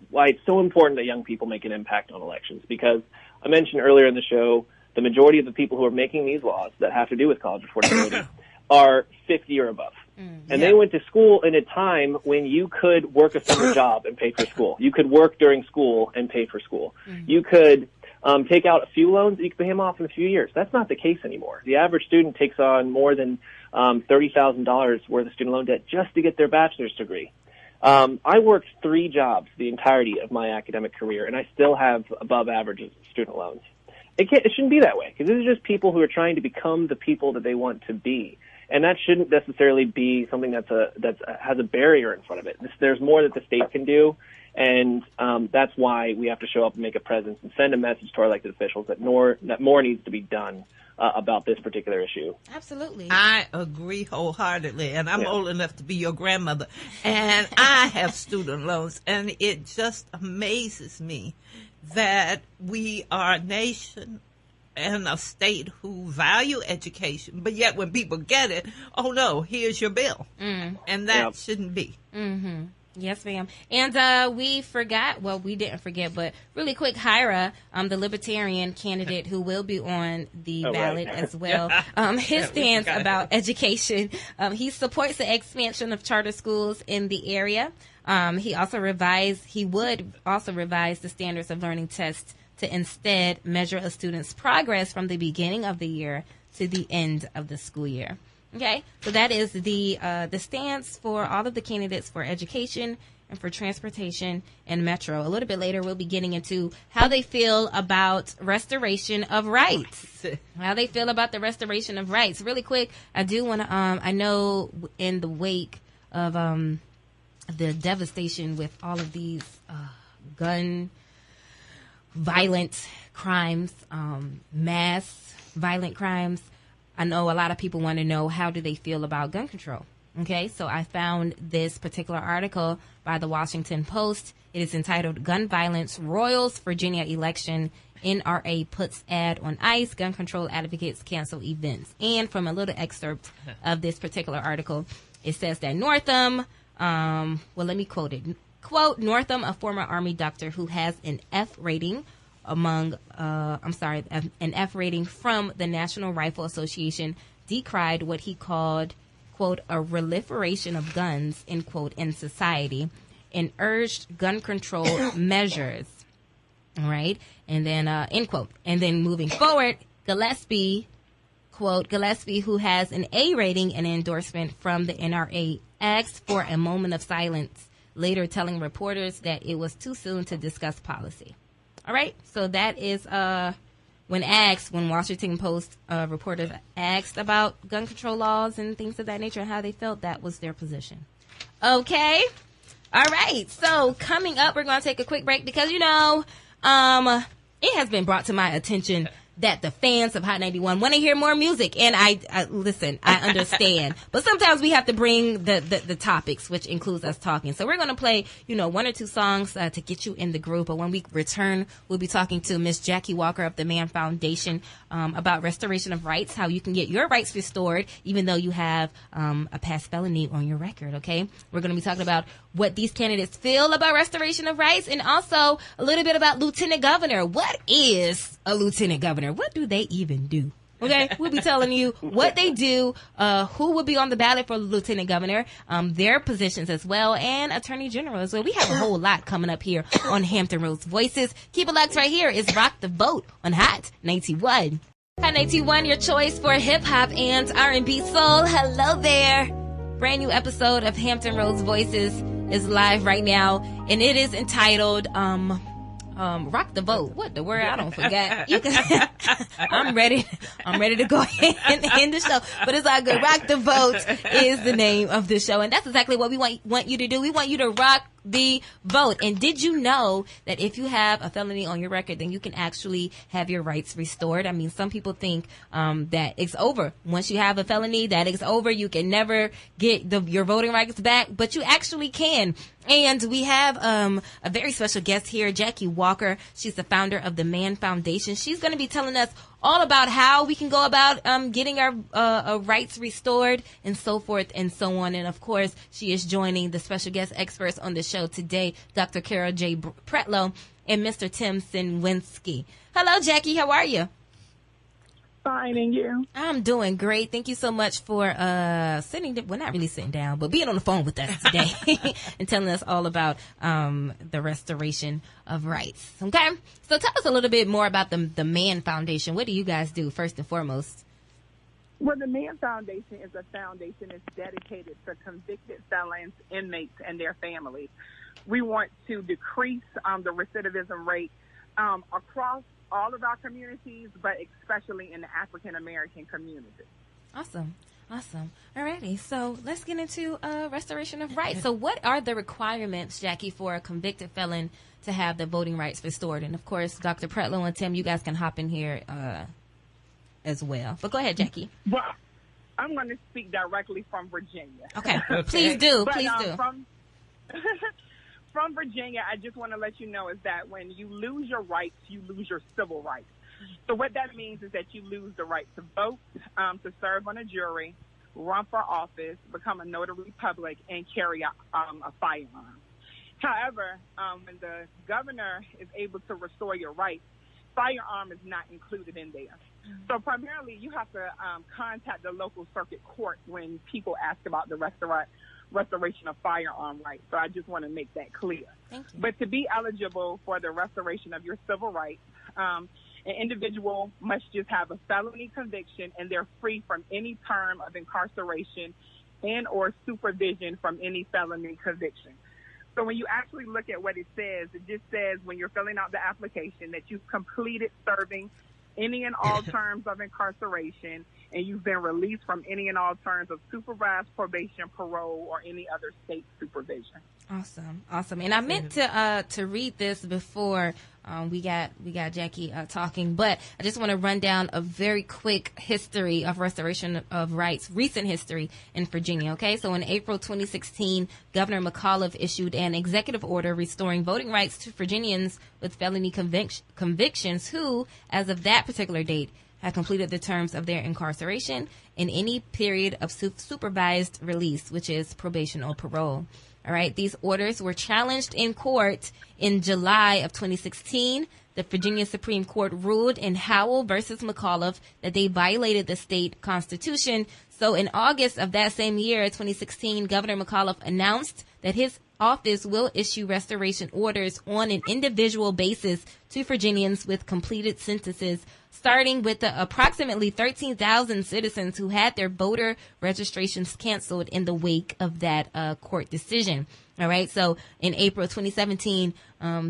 why it's so important that young people make an impact on elections. Because I mentioned earlier in the show, the majority of the people who are making these laws that have to do with college affordability are 50 or above. And they went to school in a time when you could work a summer job and pay for school. You could work during school and pay for school. You could take out a few loans and you could pay them off in a few years. That's not the case anymore. The average student takes on more than $30,000 worth of student loan debt just to get their bachelor's degree. I worked 3 jobs the entirety of my academic career, and I still have above average student loans. It shouldn't be that way, because these are just people who are trying to become the people that they want to be. And that shouldn't necessarily be something that has a barrier in front of it. There's more that the state can do, and that's why we have to show up and make a presence and send a message to our elected officials that more needs to be done about this particular issue. Absolutely. I agree wholeheartedly, and I'm old enough to be your grandmother, and I have student loans, and it just amazes me that we are a nation and a state who value education, but yet when people get it, oh no, here's your bill. And that shouldn't be. Mm-hmm. Yes, ma'am. And we didn't forget, but really quick, Hira, the Libertarian candidate who will be on the ballot as well, his stance about education, he supports the expansion of charter schools in the area. He would also revise the standards of learning tests to instead measure a student's progress from the beginning of the year to the end of the school year. Okay, so that is the stance for all of the candidates for education and for transportation and metro. A little bit later, we'll be getting into how they feel about restoration of rights. How they feel about the restoration of rights. Really quick, I do want to, I know in the wake of the devastation with all of these gun violent crimes, mass violent crimes, I know a lot of people want to know, how do they feel about gun control? Okay, so I found this particular article by the Washington Post. It is entitled, Gun Violence Royals Virginia Election, NRA Puts Ad on Ice, Gun Control Advocates Cancel Events. And from a little excerpt of this particular article, it says that Northam, let me quote it. Quote, Northam, a former Army doctor who has an F rating an F rating from the National Rifle Association, decried what he called, quote, a proliferation of guns, end quote, in society, and urged gun control measures. All right. And then, end quote. And then moving forward, Gillespie, quote, Gillespie, who has an A rating and endorsement from the NRA, asked for a moment of silence, later telling reporters that it was too soon to discuss policy. All right, so that is when Washington Post reporters asked about gun control laws and things of that nature and how they felt, that was their position. Okay, all right, so coming up, we're going to take a quick break because, it has been brought to my attention that the fans of Hot 91 want to hear more music. And I listen, I understand. But sometimes we have to bring the topics, which includes us talking. So we're going to play, 1 or 2 songs to get you in the groove. But when we return, we'll be talking to Miss Jackie Walker of the Mann Foundation about restoration of rights, how you can get your rights restored, even though you have a past felony on your record, okay? We're going to be talking about what these candidates feel about restoration of rights, and also a little bit about lieutenant governor. What is a lieutenant governor? What do they even do? Okay, we'll be telling you what they do, who will be on the ballot for lieutenant governor, their positions as well, and attorney general as well. We have a whole lot coming up here on Hampton Roads Voices. Keep it locked right here. It's Rock the Vote on Hot 91. Hot 91, your choice for hip hop and R&B soul. Hello there. Brand new episode of Hampton Roads Voices is live right now. and it is entitled Rock the Vote. What the word? I don't forget. You can, I'm ready to go ahead and end the show. But it's all good. Rock the Vote is the name of the show. And that's exactly what we want you to do. We want you to rock the vote. And did you know that if you have a felony on your record, then you can actually have your rights restored? I mean, some people think that it's over. Once you have a felony, that it's over. You can never get your voting rights back, but you actually can. And we have a very special guest here, Jackie Walker. She's the founder of the Man Foundation. She's going to be telling us all about how we can go about getting our rights restored and so forth and so on. And, of course, she is joining the special guest experts on the show today, Dr. Carol J. Pretlow and Mr. Tim Sinwinski. Hello, Jackie. How are you? Fine, and you? I'm doing great. Thank you so much for not really sitting down, but being on the phone with us today and telling us all about the restoration of rights. Okay? So tell us a little bit more about the Man Foundation. What do you guys do, first and foremost? Well, the Man Foundation is a foundation that's dedicated to convicted felons, inmates, and their families. We want to decrease the recidivism rate across all of our communities, but especially in the African-American community. Awesome. Alrighty, so let's get into restoration of rights. So what are the requirements, Jackie, for a convicted felon to have the voting rights restored? And, of course, Dr. Pretlow and Tim, you guys can hop in here as well. But go ahead, Jackie. Well, I'm going to speak directly from Virginia. Okay. Please do. From Virginia, I just want to let you know is that when you lose your rights, you lose your civil rights. So what that means is that you lose the right to vote, to serve on a jury, run for office, become a notary public, and carry a firearm. However, when the governor is able to restore your rights, firearm is not included in there. So primarily, you have to contact the local circuit court when people ask about the restoration of firearm rights. So I just want to make that clear. Thank you. But to be eligible for the restoration of your civil rights, an individual must just have a felony conviction and they're free from any term of incarceration and or supervision from any felony conviction. So when you actually look at what it just says when you're filling out the application that you've completed serving any and all terms of incarceration, and you've been released from any and all terms of supervised probation, parole, or any other state supervision. Awesome. And I meant to read this before we got Jackie talking, but I just want to run down a very quick history of restoration of rights, recent history in Virginia. Okay, so in April 2016, Governor McAuliffe issued an executive order restoring voting rights to Virginians with felony convictions who, as of that particular date, had completed the terms of their incarceration in any period of supervised release, which is probation or parole. All right. These orders were challenged in court in July of 2016. The Virginia Supreme Court ruled in Howell versus McAuliffe that they violated the state constitution. So in August of that same year, 2016, Governor McAuliffe announced that his office will issue restoration orders on an individual basis to Virginians with completed sentences, starting with the approximately 13,000 citizens who had their voter registrations canceled in the wake of that court decision. All right. So in April 2017,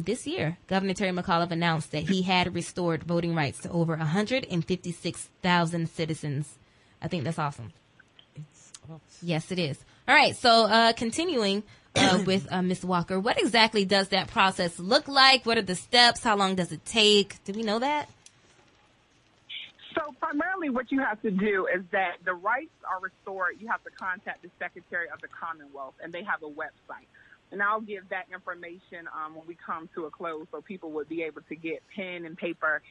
this year, Governor Terry McAuliffe announced that he had restored voting rights to over 156,000 citizens. I think that's awesome. It's awesome. Yes, it is. All right. So continuing with Ms. Walker, what exactly does that process look like? What are the steps? How long does it take? Do we know that? So primarily what you have to do is that the rights are restored. You have to contact the Secretary of the Commonwealth, and they have a website. And I'll give that information when we come to a close so people would be able to get pen and paper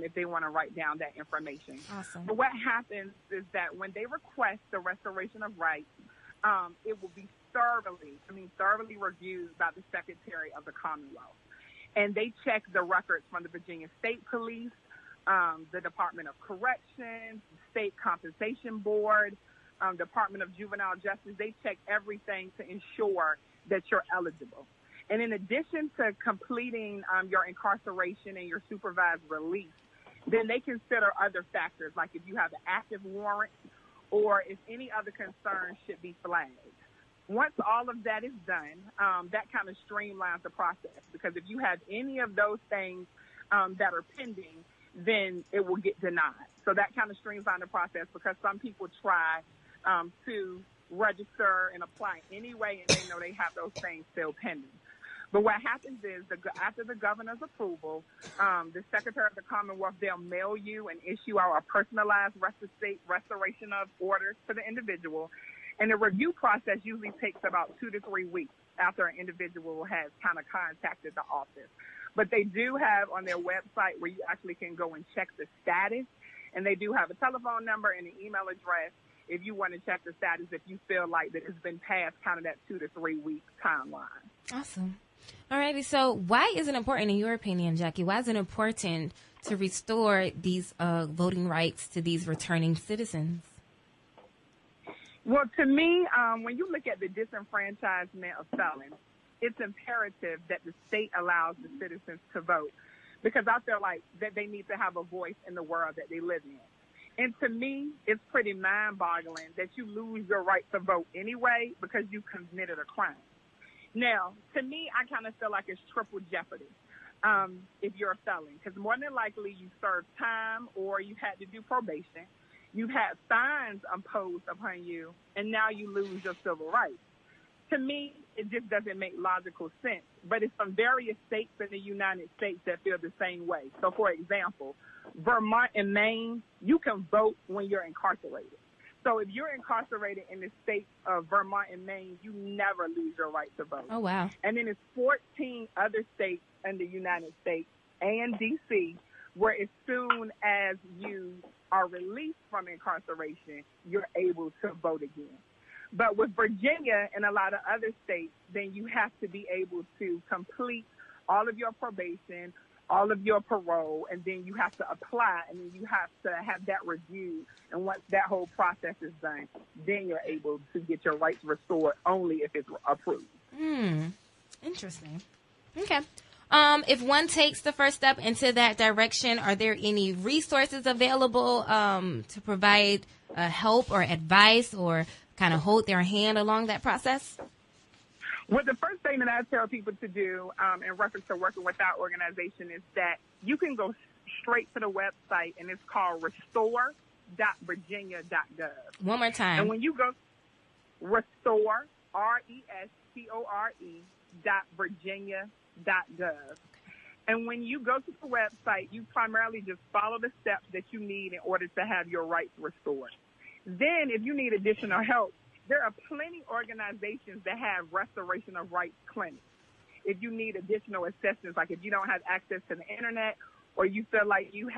if they want to write down that information. Awesome. But what happens is that when they request the restoration of rights, it will be thoroughly reviewed by the Secretary of the Commonwealth. And they check the records from the Virginia State Police, the Department of Corrections, State Compensation Board, Department of Juvenile Justice. They check everything to ensure that you're eligible. And in addition to completing your incarceration and your supervised release, then they consider other factors, like if you have an active warrant or if any other concerns should be flagged. Once all of that is done, that kind of streamlines the process, because if you have any of those things that are pending, then it will get denied. So that kind of streamlines the process, because some people try to register and apply anyway, and they know they have those things still pending. But what happens is, after the governor's approval, the Secretary of the Commonwealth, they'll mail you and issue our personalized restoration of orders to the individual. And the review process usually takes about 2 to 3 weeks after an individual has kind of contacted the office. But they do have on their website where you actually can go and check the status. And they do have a telephone number and an email address if you want to check the status, if you feel like that it's been past kind of that 2 to 3 week timeline. Awesome. Alrighty, so why is it important, in your opinion, Jackie, why is it important to restore these voting rights to these returning citizens? Well, to me, when you look at the disenfranchisement of felons, it's imperative that the state allows the citizens to vote, because I feel like that they need to have a voice in the world that they live in. And to me, it's pretty mind-boggling that you lose your right to vote anyway because you committed a crime. Now, to me, I kind of feel like it's triple jeopardy if you're a felon, because more than likely you served time or you had to do probation. You've had fines imposed upon you, and now you lose your civil rights. To me, it just doesn't make logical sense. But it's from various states in the United States that feel the same way. So, for example, Vermont and Maine, you can vote when you're incarcerated. So if you're incarcerated in the states of Vermont and Maine, you never lose your right to vote. Oh, wow. And then it's 14 other states in the United States and D.C. where as soon as you are released from incarceration, you're able to vote again. But with Virginia and a lot of other states, then you have to be able to complete all of your probation, all of your parole, and then you have to apply, and then you have to have that reviewed. And once that whole process is done, then you're able to get your rights restored only if it's approved. Interesting. Okay. If one takes the first step into that direction, are there any resources available to provide help or advice or kind of hold their hand along that process? Well, the first thing that I tell people to do in reference to working with our organization is that you can go straight to the website, and it's called restore.virginia.gov. One more time. And when you go restore, restore.virginia.gov. And when you go to the website, you primarily just follow the steps that you need in order to have your rights restored. Then if you need additional help, there are plenty of organizations that have restoration of rights clinics. If you need additional assistance, like if you don't have access to the internet, or you feel like you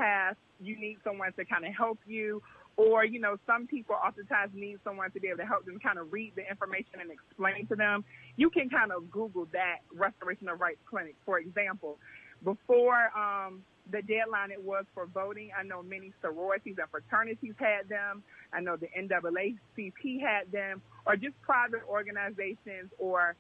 need someone to kind of help you, or, you know, some people oftentimes need someone to be able to help them kind of read the information and explain to them, you can kind of Google that, restoration of rights clinic. For example, before the deadline it was for voting, I know many sororities and fraternities had them. I know the NAACP had them, or just private organizations or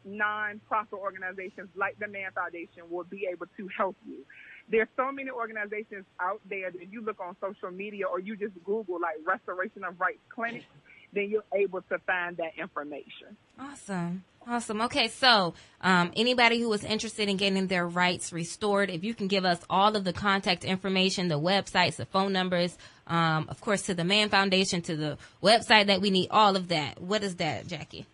non-profit organizations like the Mann Foundation will be able to help you. There's so many organizations out there that if you look on social media or you just Google like Restoration of Rights Clinics, then you're able to find that information. Awesome. Okay, so anybody who is interested in getting their rights restored, if you can give us all of the contact information, the websites, the phone numbers, of course, to the Mann Foundation, to the website that we need, all of that. What is that, Jackie?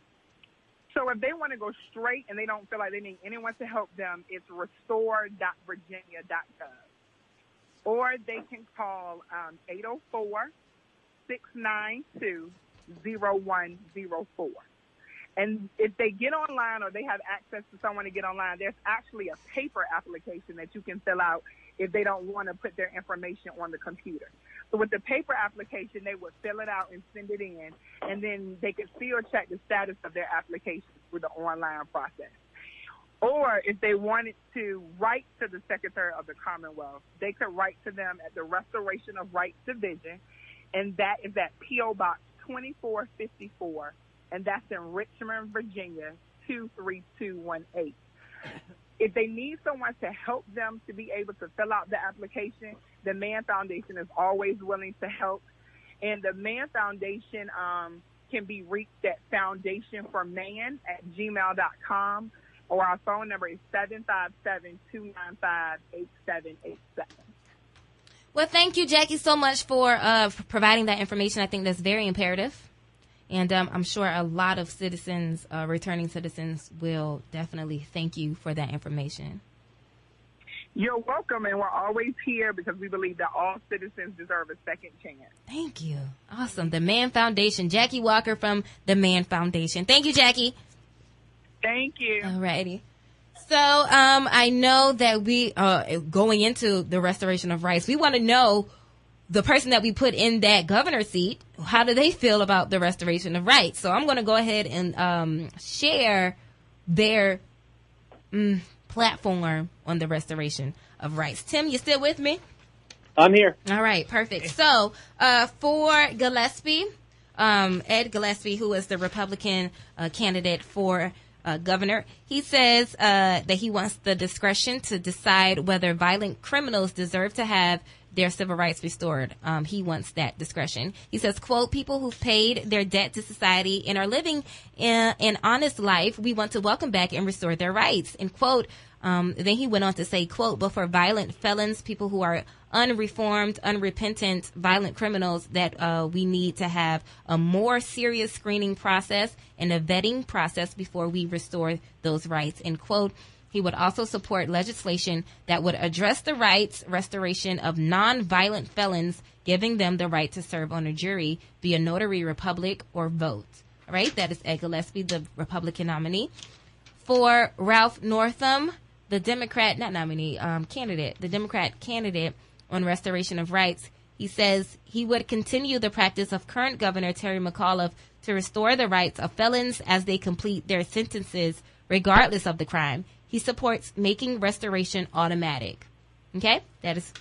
So if they want to go straight and they don't feel like they need anyone to help them, it's restore.virginia.gov. Or they can call 804-692-0104. And if they get online or they have access to someone to get online, there's actually a paper application that you can fill out if they don't want to put their information on the computer. So with the paper application, they would fill it out and send it in, and then they could see or check the status of their application through the online process. Or if they wanted to write to the Secretary of the Commonwealth, they could write to them at the Restoration of Rights Division, and that is at P.O. Box 2454, and that's in Richmond, Virginia, 23218. If they need someone to help them to be able to fill out the application, the Mann Foundation is always willing to help. And the Mann Foundation can be reached at foundationforman@gmail.com, or our phone number is 757-295-8787. Well, thank you, Jackie, so much for providing that information. I think that's very imperative. And I'm sure a lot of citizens, returning citizens, will definitely thank you for that information. You're welcome, and we're always here because we believe that all citizens deserve a second chance. Thank you. Awesome. The Man Foundation. Jackie Walker from the Man Foundation. Thank you, Jackie. Thank you. All righty. So I know that we, going into the restoration of rights, we want to know the person that we put in that governor's seat, how do they feel about the restoration of rights? So I'm going to go ahead and share their platform on the restoration of rights. Tim, you still with me? I'm here. All right, perfect. So for Gillespie, Ed Gillespie, who is the Republican candidate for governor, he says that he wants the discretion to decide whether violent criminals deserve to have their civil rights restored. He wants that discretion. He says, quote, people who've paid their debt to society and are living an honest life, we want to welcome back and restore their rights, end quote. Then he went on to say, quote, but for violent felons, people who are unreformed, unrepentant, violent criminals, that we need to have a more serious screening process and a vetting process before we restore those rights, end quote. He would also support legislation that would address the rights restoration of non-violent felons, giving them the right to serve on a jury, be a notary republic, or vote. All right, that is Ed Gillespie, the Republican nominee. For Ralph Northam, the Democrat, candidate, the Democrat candidate on restoration of rights, he says he would continue the practice of current Governor Terry McAuliffe to restore the rights of felons as they complete their sentences, regardless of the crime. He supports making restoration automatic. Okay, that is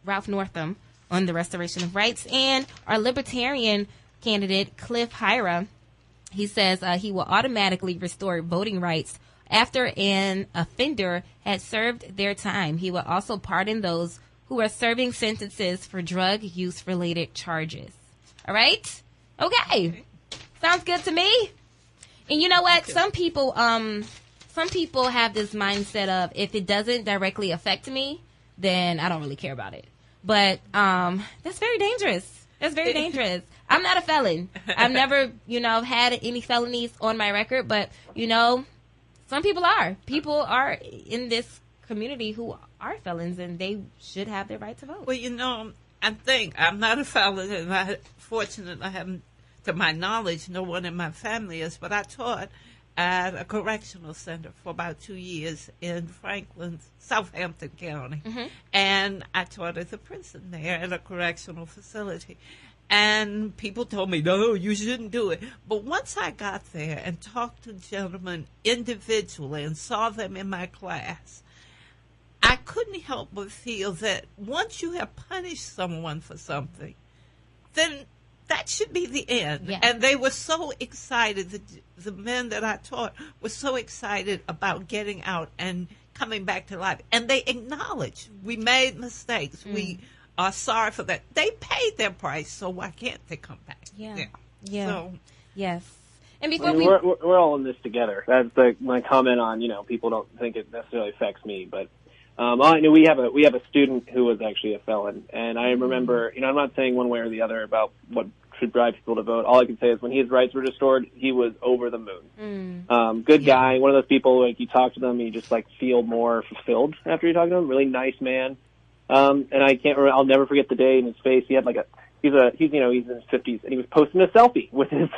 Ralph Northam on the restoration of rights. And our Libertarian candidate, Cliff Hyra, he says he will automatically restore voting rights after an offender had served their time. He will also pardon those who are serving sentences for drug use-related charges. All right? Okay. Sounds good to me. And you know what? Some people have this mindset of, if it doesn't directly affect me, then I don't really care about it. But that's very dangerous. That's very dangerous. I'm not a felon. I've never, had any felonies on my record. But, some people are. People are in this community who are felons, and they should have their right to vote. Well, I think I'm not a felon, and I'm fortunate I haven't, to my knowledge, no one in my family is, but I taught at a correctional center for about 2 years in Franklin, Southampton County. Mm-hmm. And I taught at the prison there at a correctional facility. And people told me, no, you shouldn't do it. But once I got there and talked to gentlemen individually and saw them in my class, I couldn't help but feel that once you have punished someone for something, then that should be the end. Yeah. And they were so excited. The men that I taught were so excited about getting out and coming back to life. And they acknowledged we made mistakes. We are sorry for that. They paid their price, so why can't they come back? Yeah. So, yes. And before we're all in this together. That's my comment on, people don't think it necessarily affects me, but we have a student who was actually a felon, and I remember, I'm not saying one way or the other about what should drive people to vote. All I can say is when his rights were restored, he was over the moon. Good guy, one of those people, like, you talk to them and you just feel more fulfilled after you talk to them. Really nice man. And I can't remember, I'll never forget the day in his face. He had he's in his 50s, and he was posting a selfie with his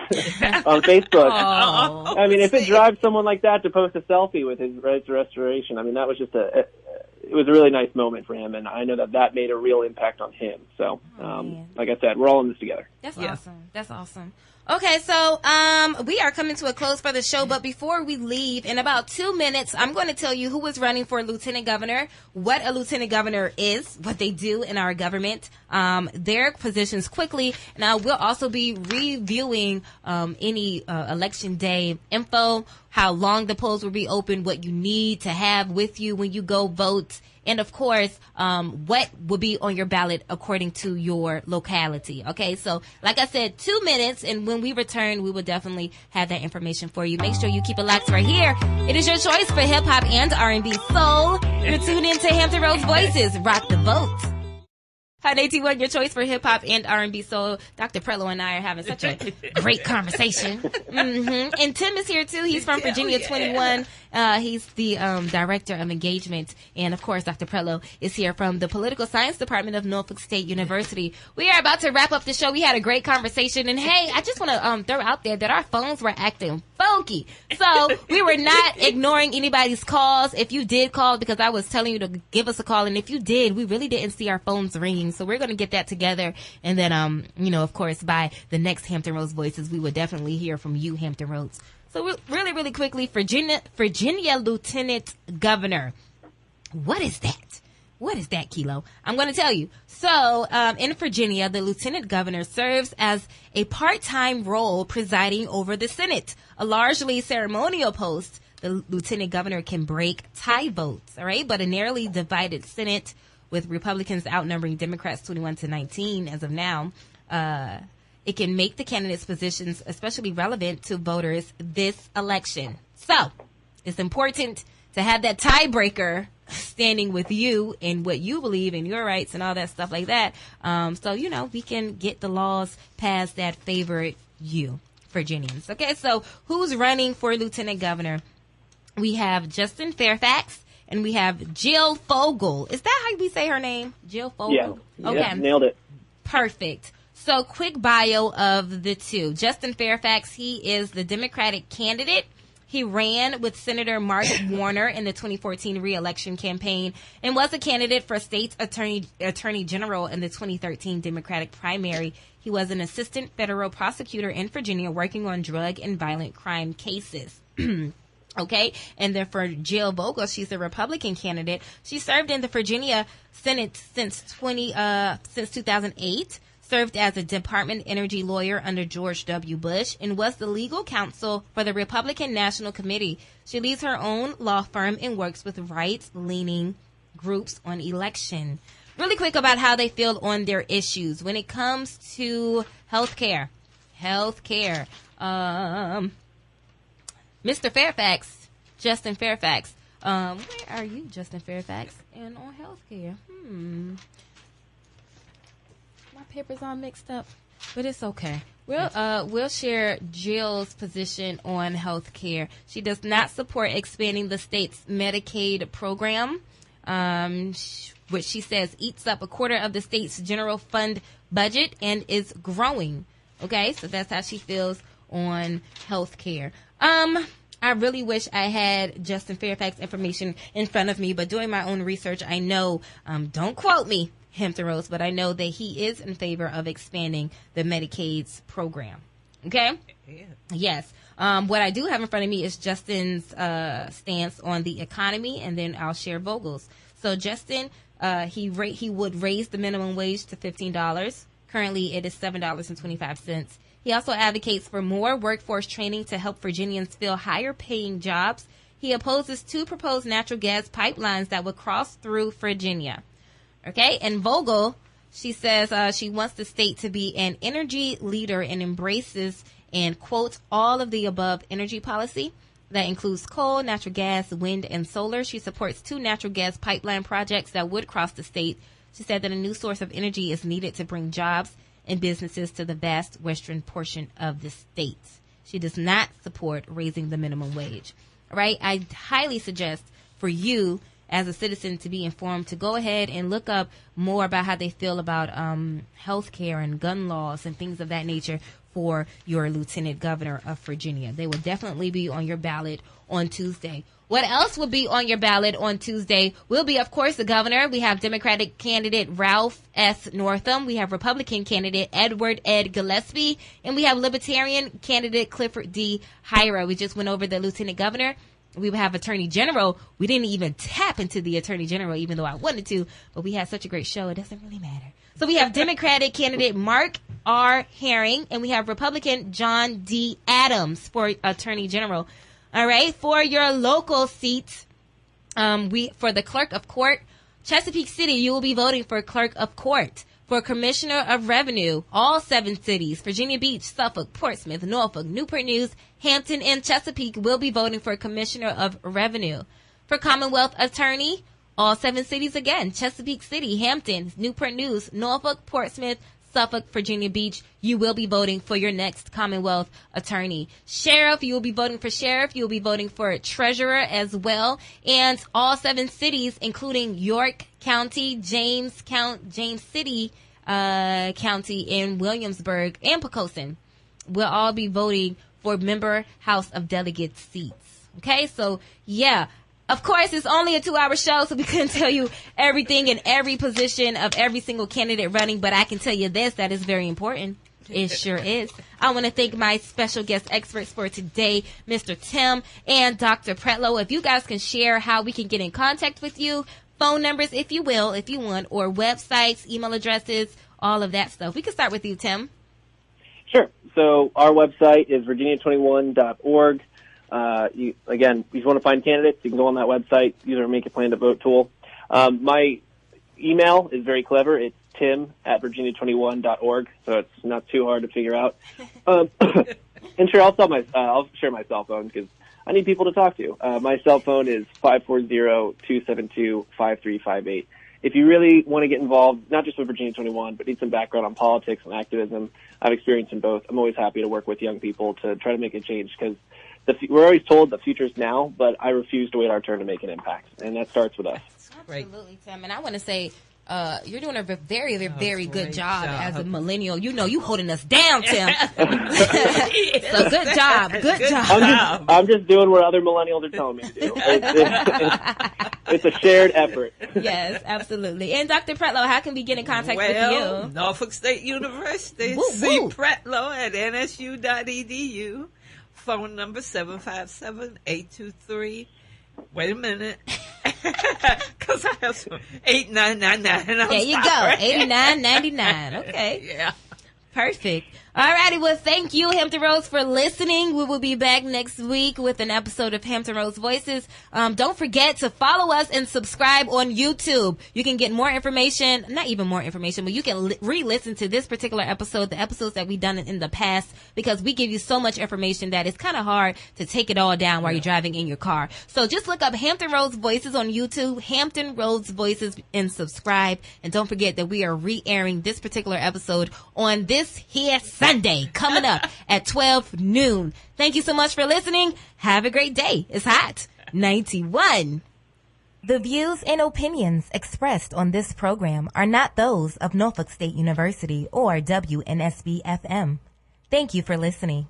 on Facebook. Oh, I mean, if it drives someone like that to post a selfie with his rights to restoration, I mean, that was just it was a really nice moment for him, and I know that made a real impact on him. So, like I said, we're all in this together. That's awesome. That's awesome. Okay, so we are coming to a close for the show, but before we leave, in about 2 minutes, I'm going to tell you who is running for lieutenant governor, what a lieutenant governor is, what they do in our government, their positions quickly. Now, we'll also be reviewing any election day info, how long the polls will be open, what you need to have with you when you go vote, and of course, what will be on your ballot according to your locality. Okay, so like I said, 2 minutes, and when we return, we will definitely have that information for you. Make sure you keep it locked right here. It is your choice for hip hop and R&B soul. You're tuned into Hampton Roads Voices. Rock the vote. Hot 81, your choice for hip hop and R&B soul. Dr. Prello and I are having such a great conversation. And Tim is here too. He's from Virginia 21. He's the director of engagement. And of course, Dr. Prello is here from the Political Science Department of Norfolk State University. We are about to wrap up the show. We had a great conversation. And hey, I just want to throw out there that our phones were acting funky. So we were not ignoring anybody's calls. If you did call, because I was telling you to give us a call, and if you did, we really didn't see our phones ringing. So we're going to get that together. And then, of course, by the next Hampton Roads Voices, we will definitely hear from you, Hampton Roads. So really, really quickly, Virginia Lieutenant Governor. What is that? What is that, Kilo? I'm going to tell you. So, in Virginia, the lieutenant governor serves as a part-time role presiding over the Senate, a largely ceremonial post. The lieutenant governor can break tie votes, all right? But a narrowly divided Senate with Republicans outnumbering Democrats 21-19 as of now, it can make the candidates' positions especially relevant to voters this election. So, it's important to have that tiebreaker standing with you and what you believe in your rights and all that stuff like that. So, we can get the laws passed that favor you, Virginians. Okay, so who's running for lieutenant governor? We have Justin Fairfax and we have Jill Fogel. Is that how we say her name? Jill Fogel? Yeah. Okay. Yeah, nailed it. Perfect. So quick bio of the two. Justin Fairfax, he is the Democratic candidate. He ran with Senator Mark Warner in the 2014 re-election campaign and was a candidate for state attorney general in the 2013 Democratic primary. He was an assistant federal prosecutor in Virginia working on drug and violent crime cases. Okay, and then for Jill Vogel, she's a Republican candidate. She served in the Virginia Senate since 2008. Served as a Department Energy lawyer under George W. Bush, and was the legal counsel for the Republican National Committee. She leads her own law firm and works with right-leaning groups on election. Really quick about how they feel on their issues. When it comes to healthcare. Mr. Fairfax, Justin Fairfax. Where are you, Justin Fairfax? And on healthcare. My papers all mixed up, but it's okay. We'll share Jill's position on health care. She does not support expanding the state's Medicaid program, which she says eats up a quarter of the state's general fund budget and is growing. Okay, so that's how she feels on health care. I really wish I had Justin Fairfax information in front of me, but doing my own research, I know, don't quote me, Hampton Roads, but I know that he is in favor of expanding the Medicaid's program. Okay? Yeah. Yes. What I do have in front of me is Justin's stance on the economy, and then I'll share Vogel's. So Justin, he would raise the minimum wage to $15. Currently, it is $7.25. He also advocates for more workforce training to help Virginians fill higher-paying jobs. He opposes 2 proposed natural gas pipelines that would cross through Virginia. Okay, and Vogel, she says she wants the state to be an energy leader and embraces and quotes all of the above energy policy. That includes coal, natural gas, wind, and solar. She supports 2 natural gas pipeline projects that would cross the state. She said that a new source of energy is needed to bring jobs and businesses to the vast western portion of the state. She does not support raising the minimum wage. All right, I highly suggest for you as a citizen to be informed, to go ahead and look up more about how they feel about health care and gun laws and things of that nature for your lieutenant governor of Virginia. They will definitely be on your ballot on Tuesday. What else will be on your ballot on Tuesday will be, of course, the governor. We have Democratic candidate Ralph S. Northam. We have Republican candidate Edward Ed Gillespie. And we have Libertarian candidate Clifford D. Hyra. We just went over the lieutenant governor. We have Attorney General. We didn't even tap into the Attorney General, even though I wanted to, but we had such a great show, it doesn't really matter. So we have Democratic candidate Mark R. Herring, and we have Republican John D. Adams for Attorney General. All right, for your local seats, for the clerk of court, Chesapeake City, you will be voting for Clerk of Court. For Commissioner of Revenue, all 7 cities, Virginia Beach, Suffolk, Portsmouth, Norfolk, Newport News, Hampton, and Chesapeake will be voting for Commissioner of Revenue. For Commonwealth Attorney, all 7 cities again, Chesapeake City, Hampton, Newport News, Norfolk, Portsmouth, Suffolk, Virginia Beach, you will be voting for your next Commonwealth Attorney. Sheriff, you will be voting for Sheriff. You will be voting for Treasurer as well. And all 7 cities, including York County, James City County, and Williamsburg, and Poquoson, will all be voting for member House of Delegates seats. Okay, so yeah. Of course, it's only a 2-hour show, so we couldn't tell you everything in every position of every single candidate running, but I can tell you this, that is very important. It sure is. I want to thank my special guest experts for today, Mr. Tim and Dr. Pretlow. If you guys can share how we can get in contact with you, phone numbers, if you will, if you want, or websites, email addresses, all of that stuff. We can start with you, Tim. Sure. So our website is virginia21.org. Again, if you want to find candidates, you can go on that website, use our Make a Plan to Vote tool. My email is very clever. It's tim@virginia21.org, so it's not too hard to figure out. And sure, I'll share my cell phone because I need people to talk to. My cell phone is 540-272-5358. If you really want to get involved, not just with Virginia 21, but need some background on politics and activism, I have experience in both. I'm always happy to work with young people to try to make a change because we're always told the future's now, but I refuse to wait our turn to make an impact, and that starts with us. Absolutely, Tim. And I want to say, you're doing a very, very good job as a millennial. You know, you holding us down, Tim. So good job. Good job. I'm just doing what other millennials are telling me to do. It's a shared effort. Yes, absolutely. And Dr. Pretlow, how can we get in contact with you? Norfolk State University, Pretlow at nsu.edu. Phone number 757-823. Wait a minute. Because I have some 8999. There you go. 8999. Okay. Yeah. Perfect. All righty. Well, thank you, Hampton Roads, for listening. We will be back next week with an episode of Hampton Roads Voices. Don't forget to follow us and subscribe on YouTube. You can get more information, not even more information, but you can re-listen to this particular episode, the episodes that we've done in the past, because we give you so much information that it's kind of hard to take it all down while you're driving in your car. So just look up Hampton Roads Voices on YouTube, Hampton Roads Voices, and subscribe. And don't forget that we are re-airing this particular episode on this here Sunday, coming up at 12 noon. Thank you so much for listening. Have a great day. It's hot. 91. The views and opinions expressed on this program are not those of Norfolk State University or WNSB FM. Thank you for listening.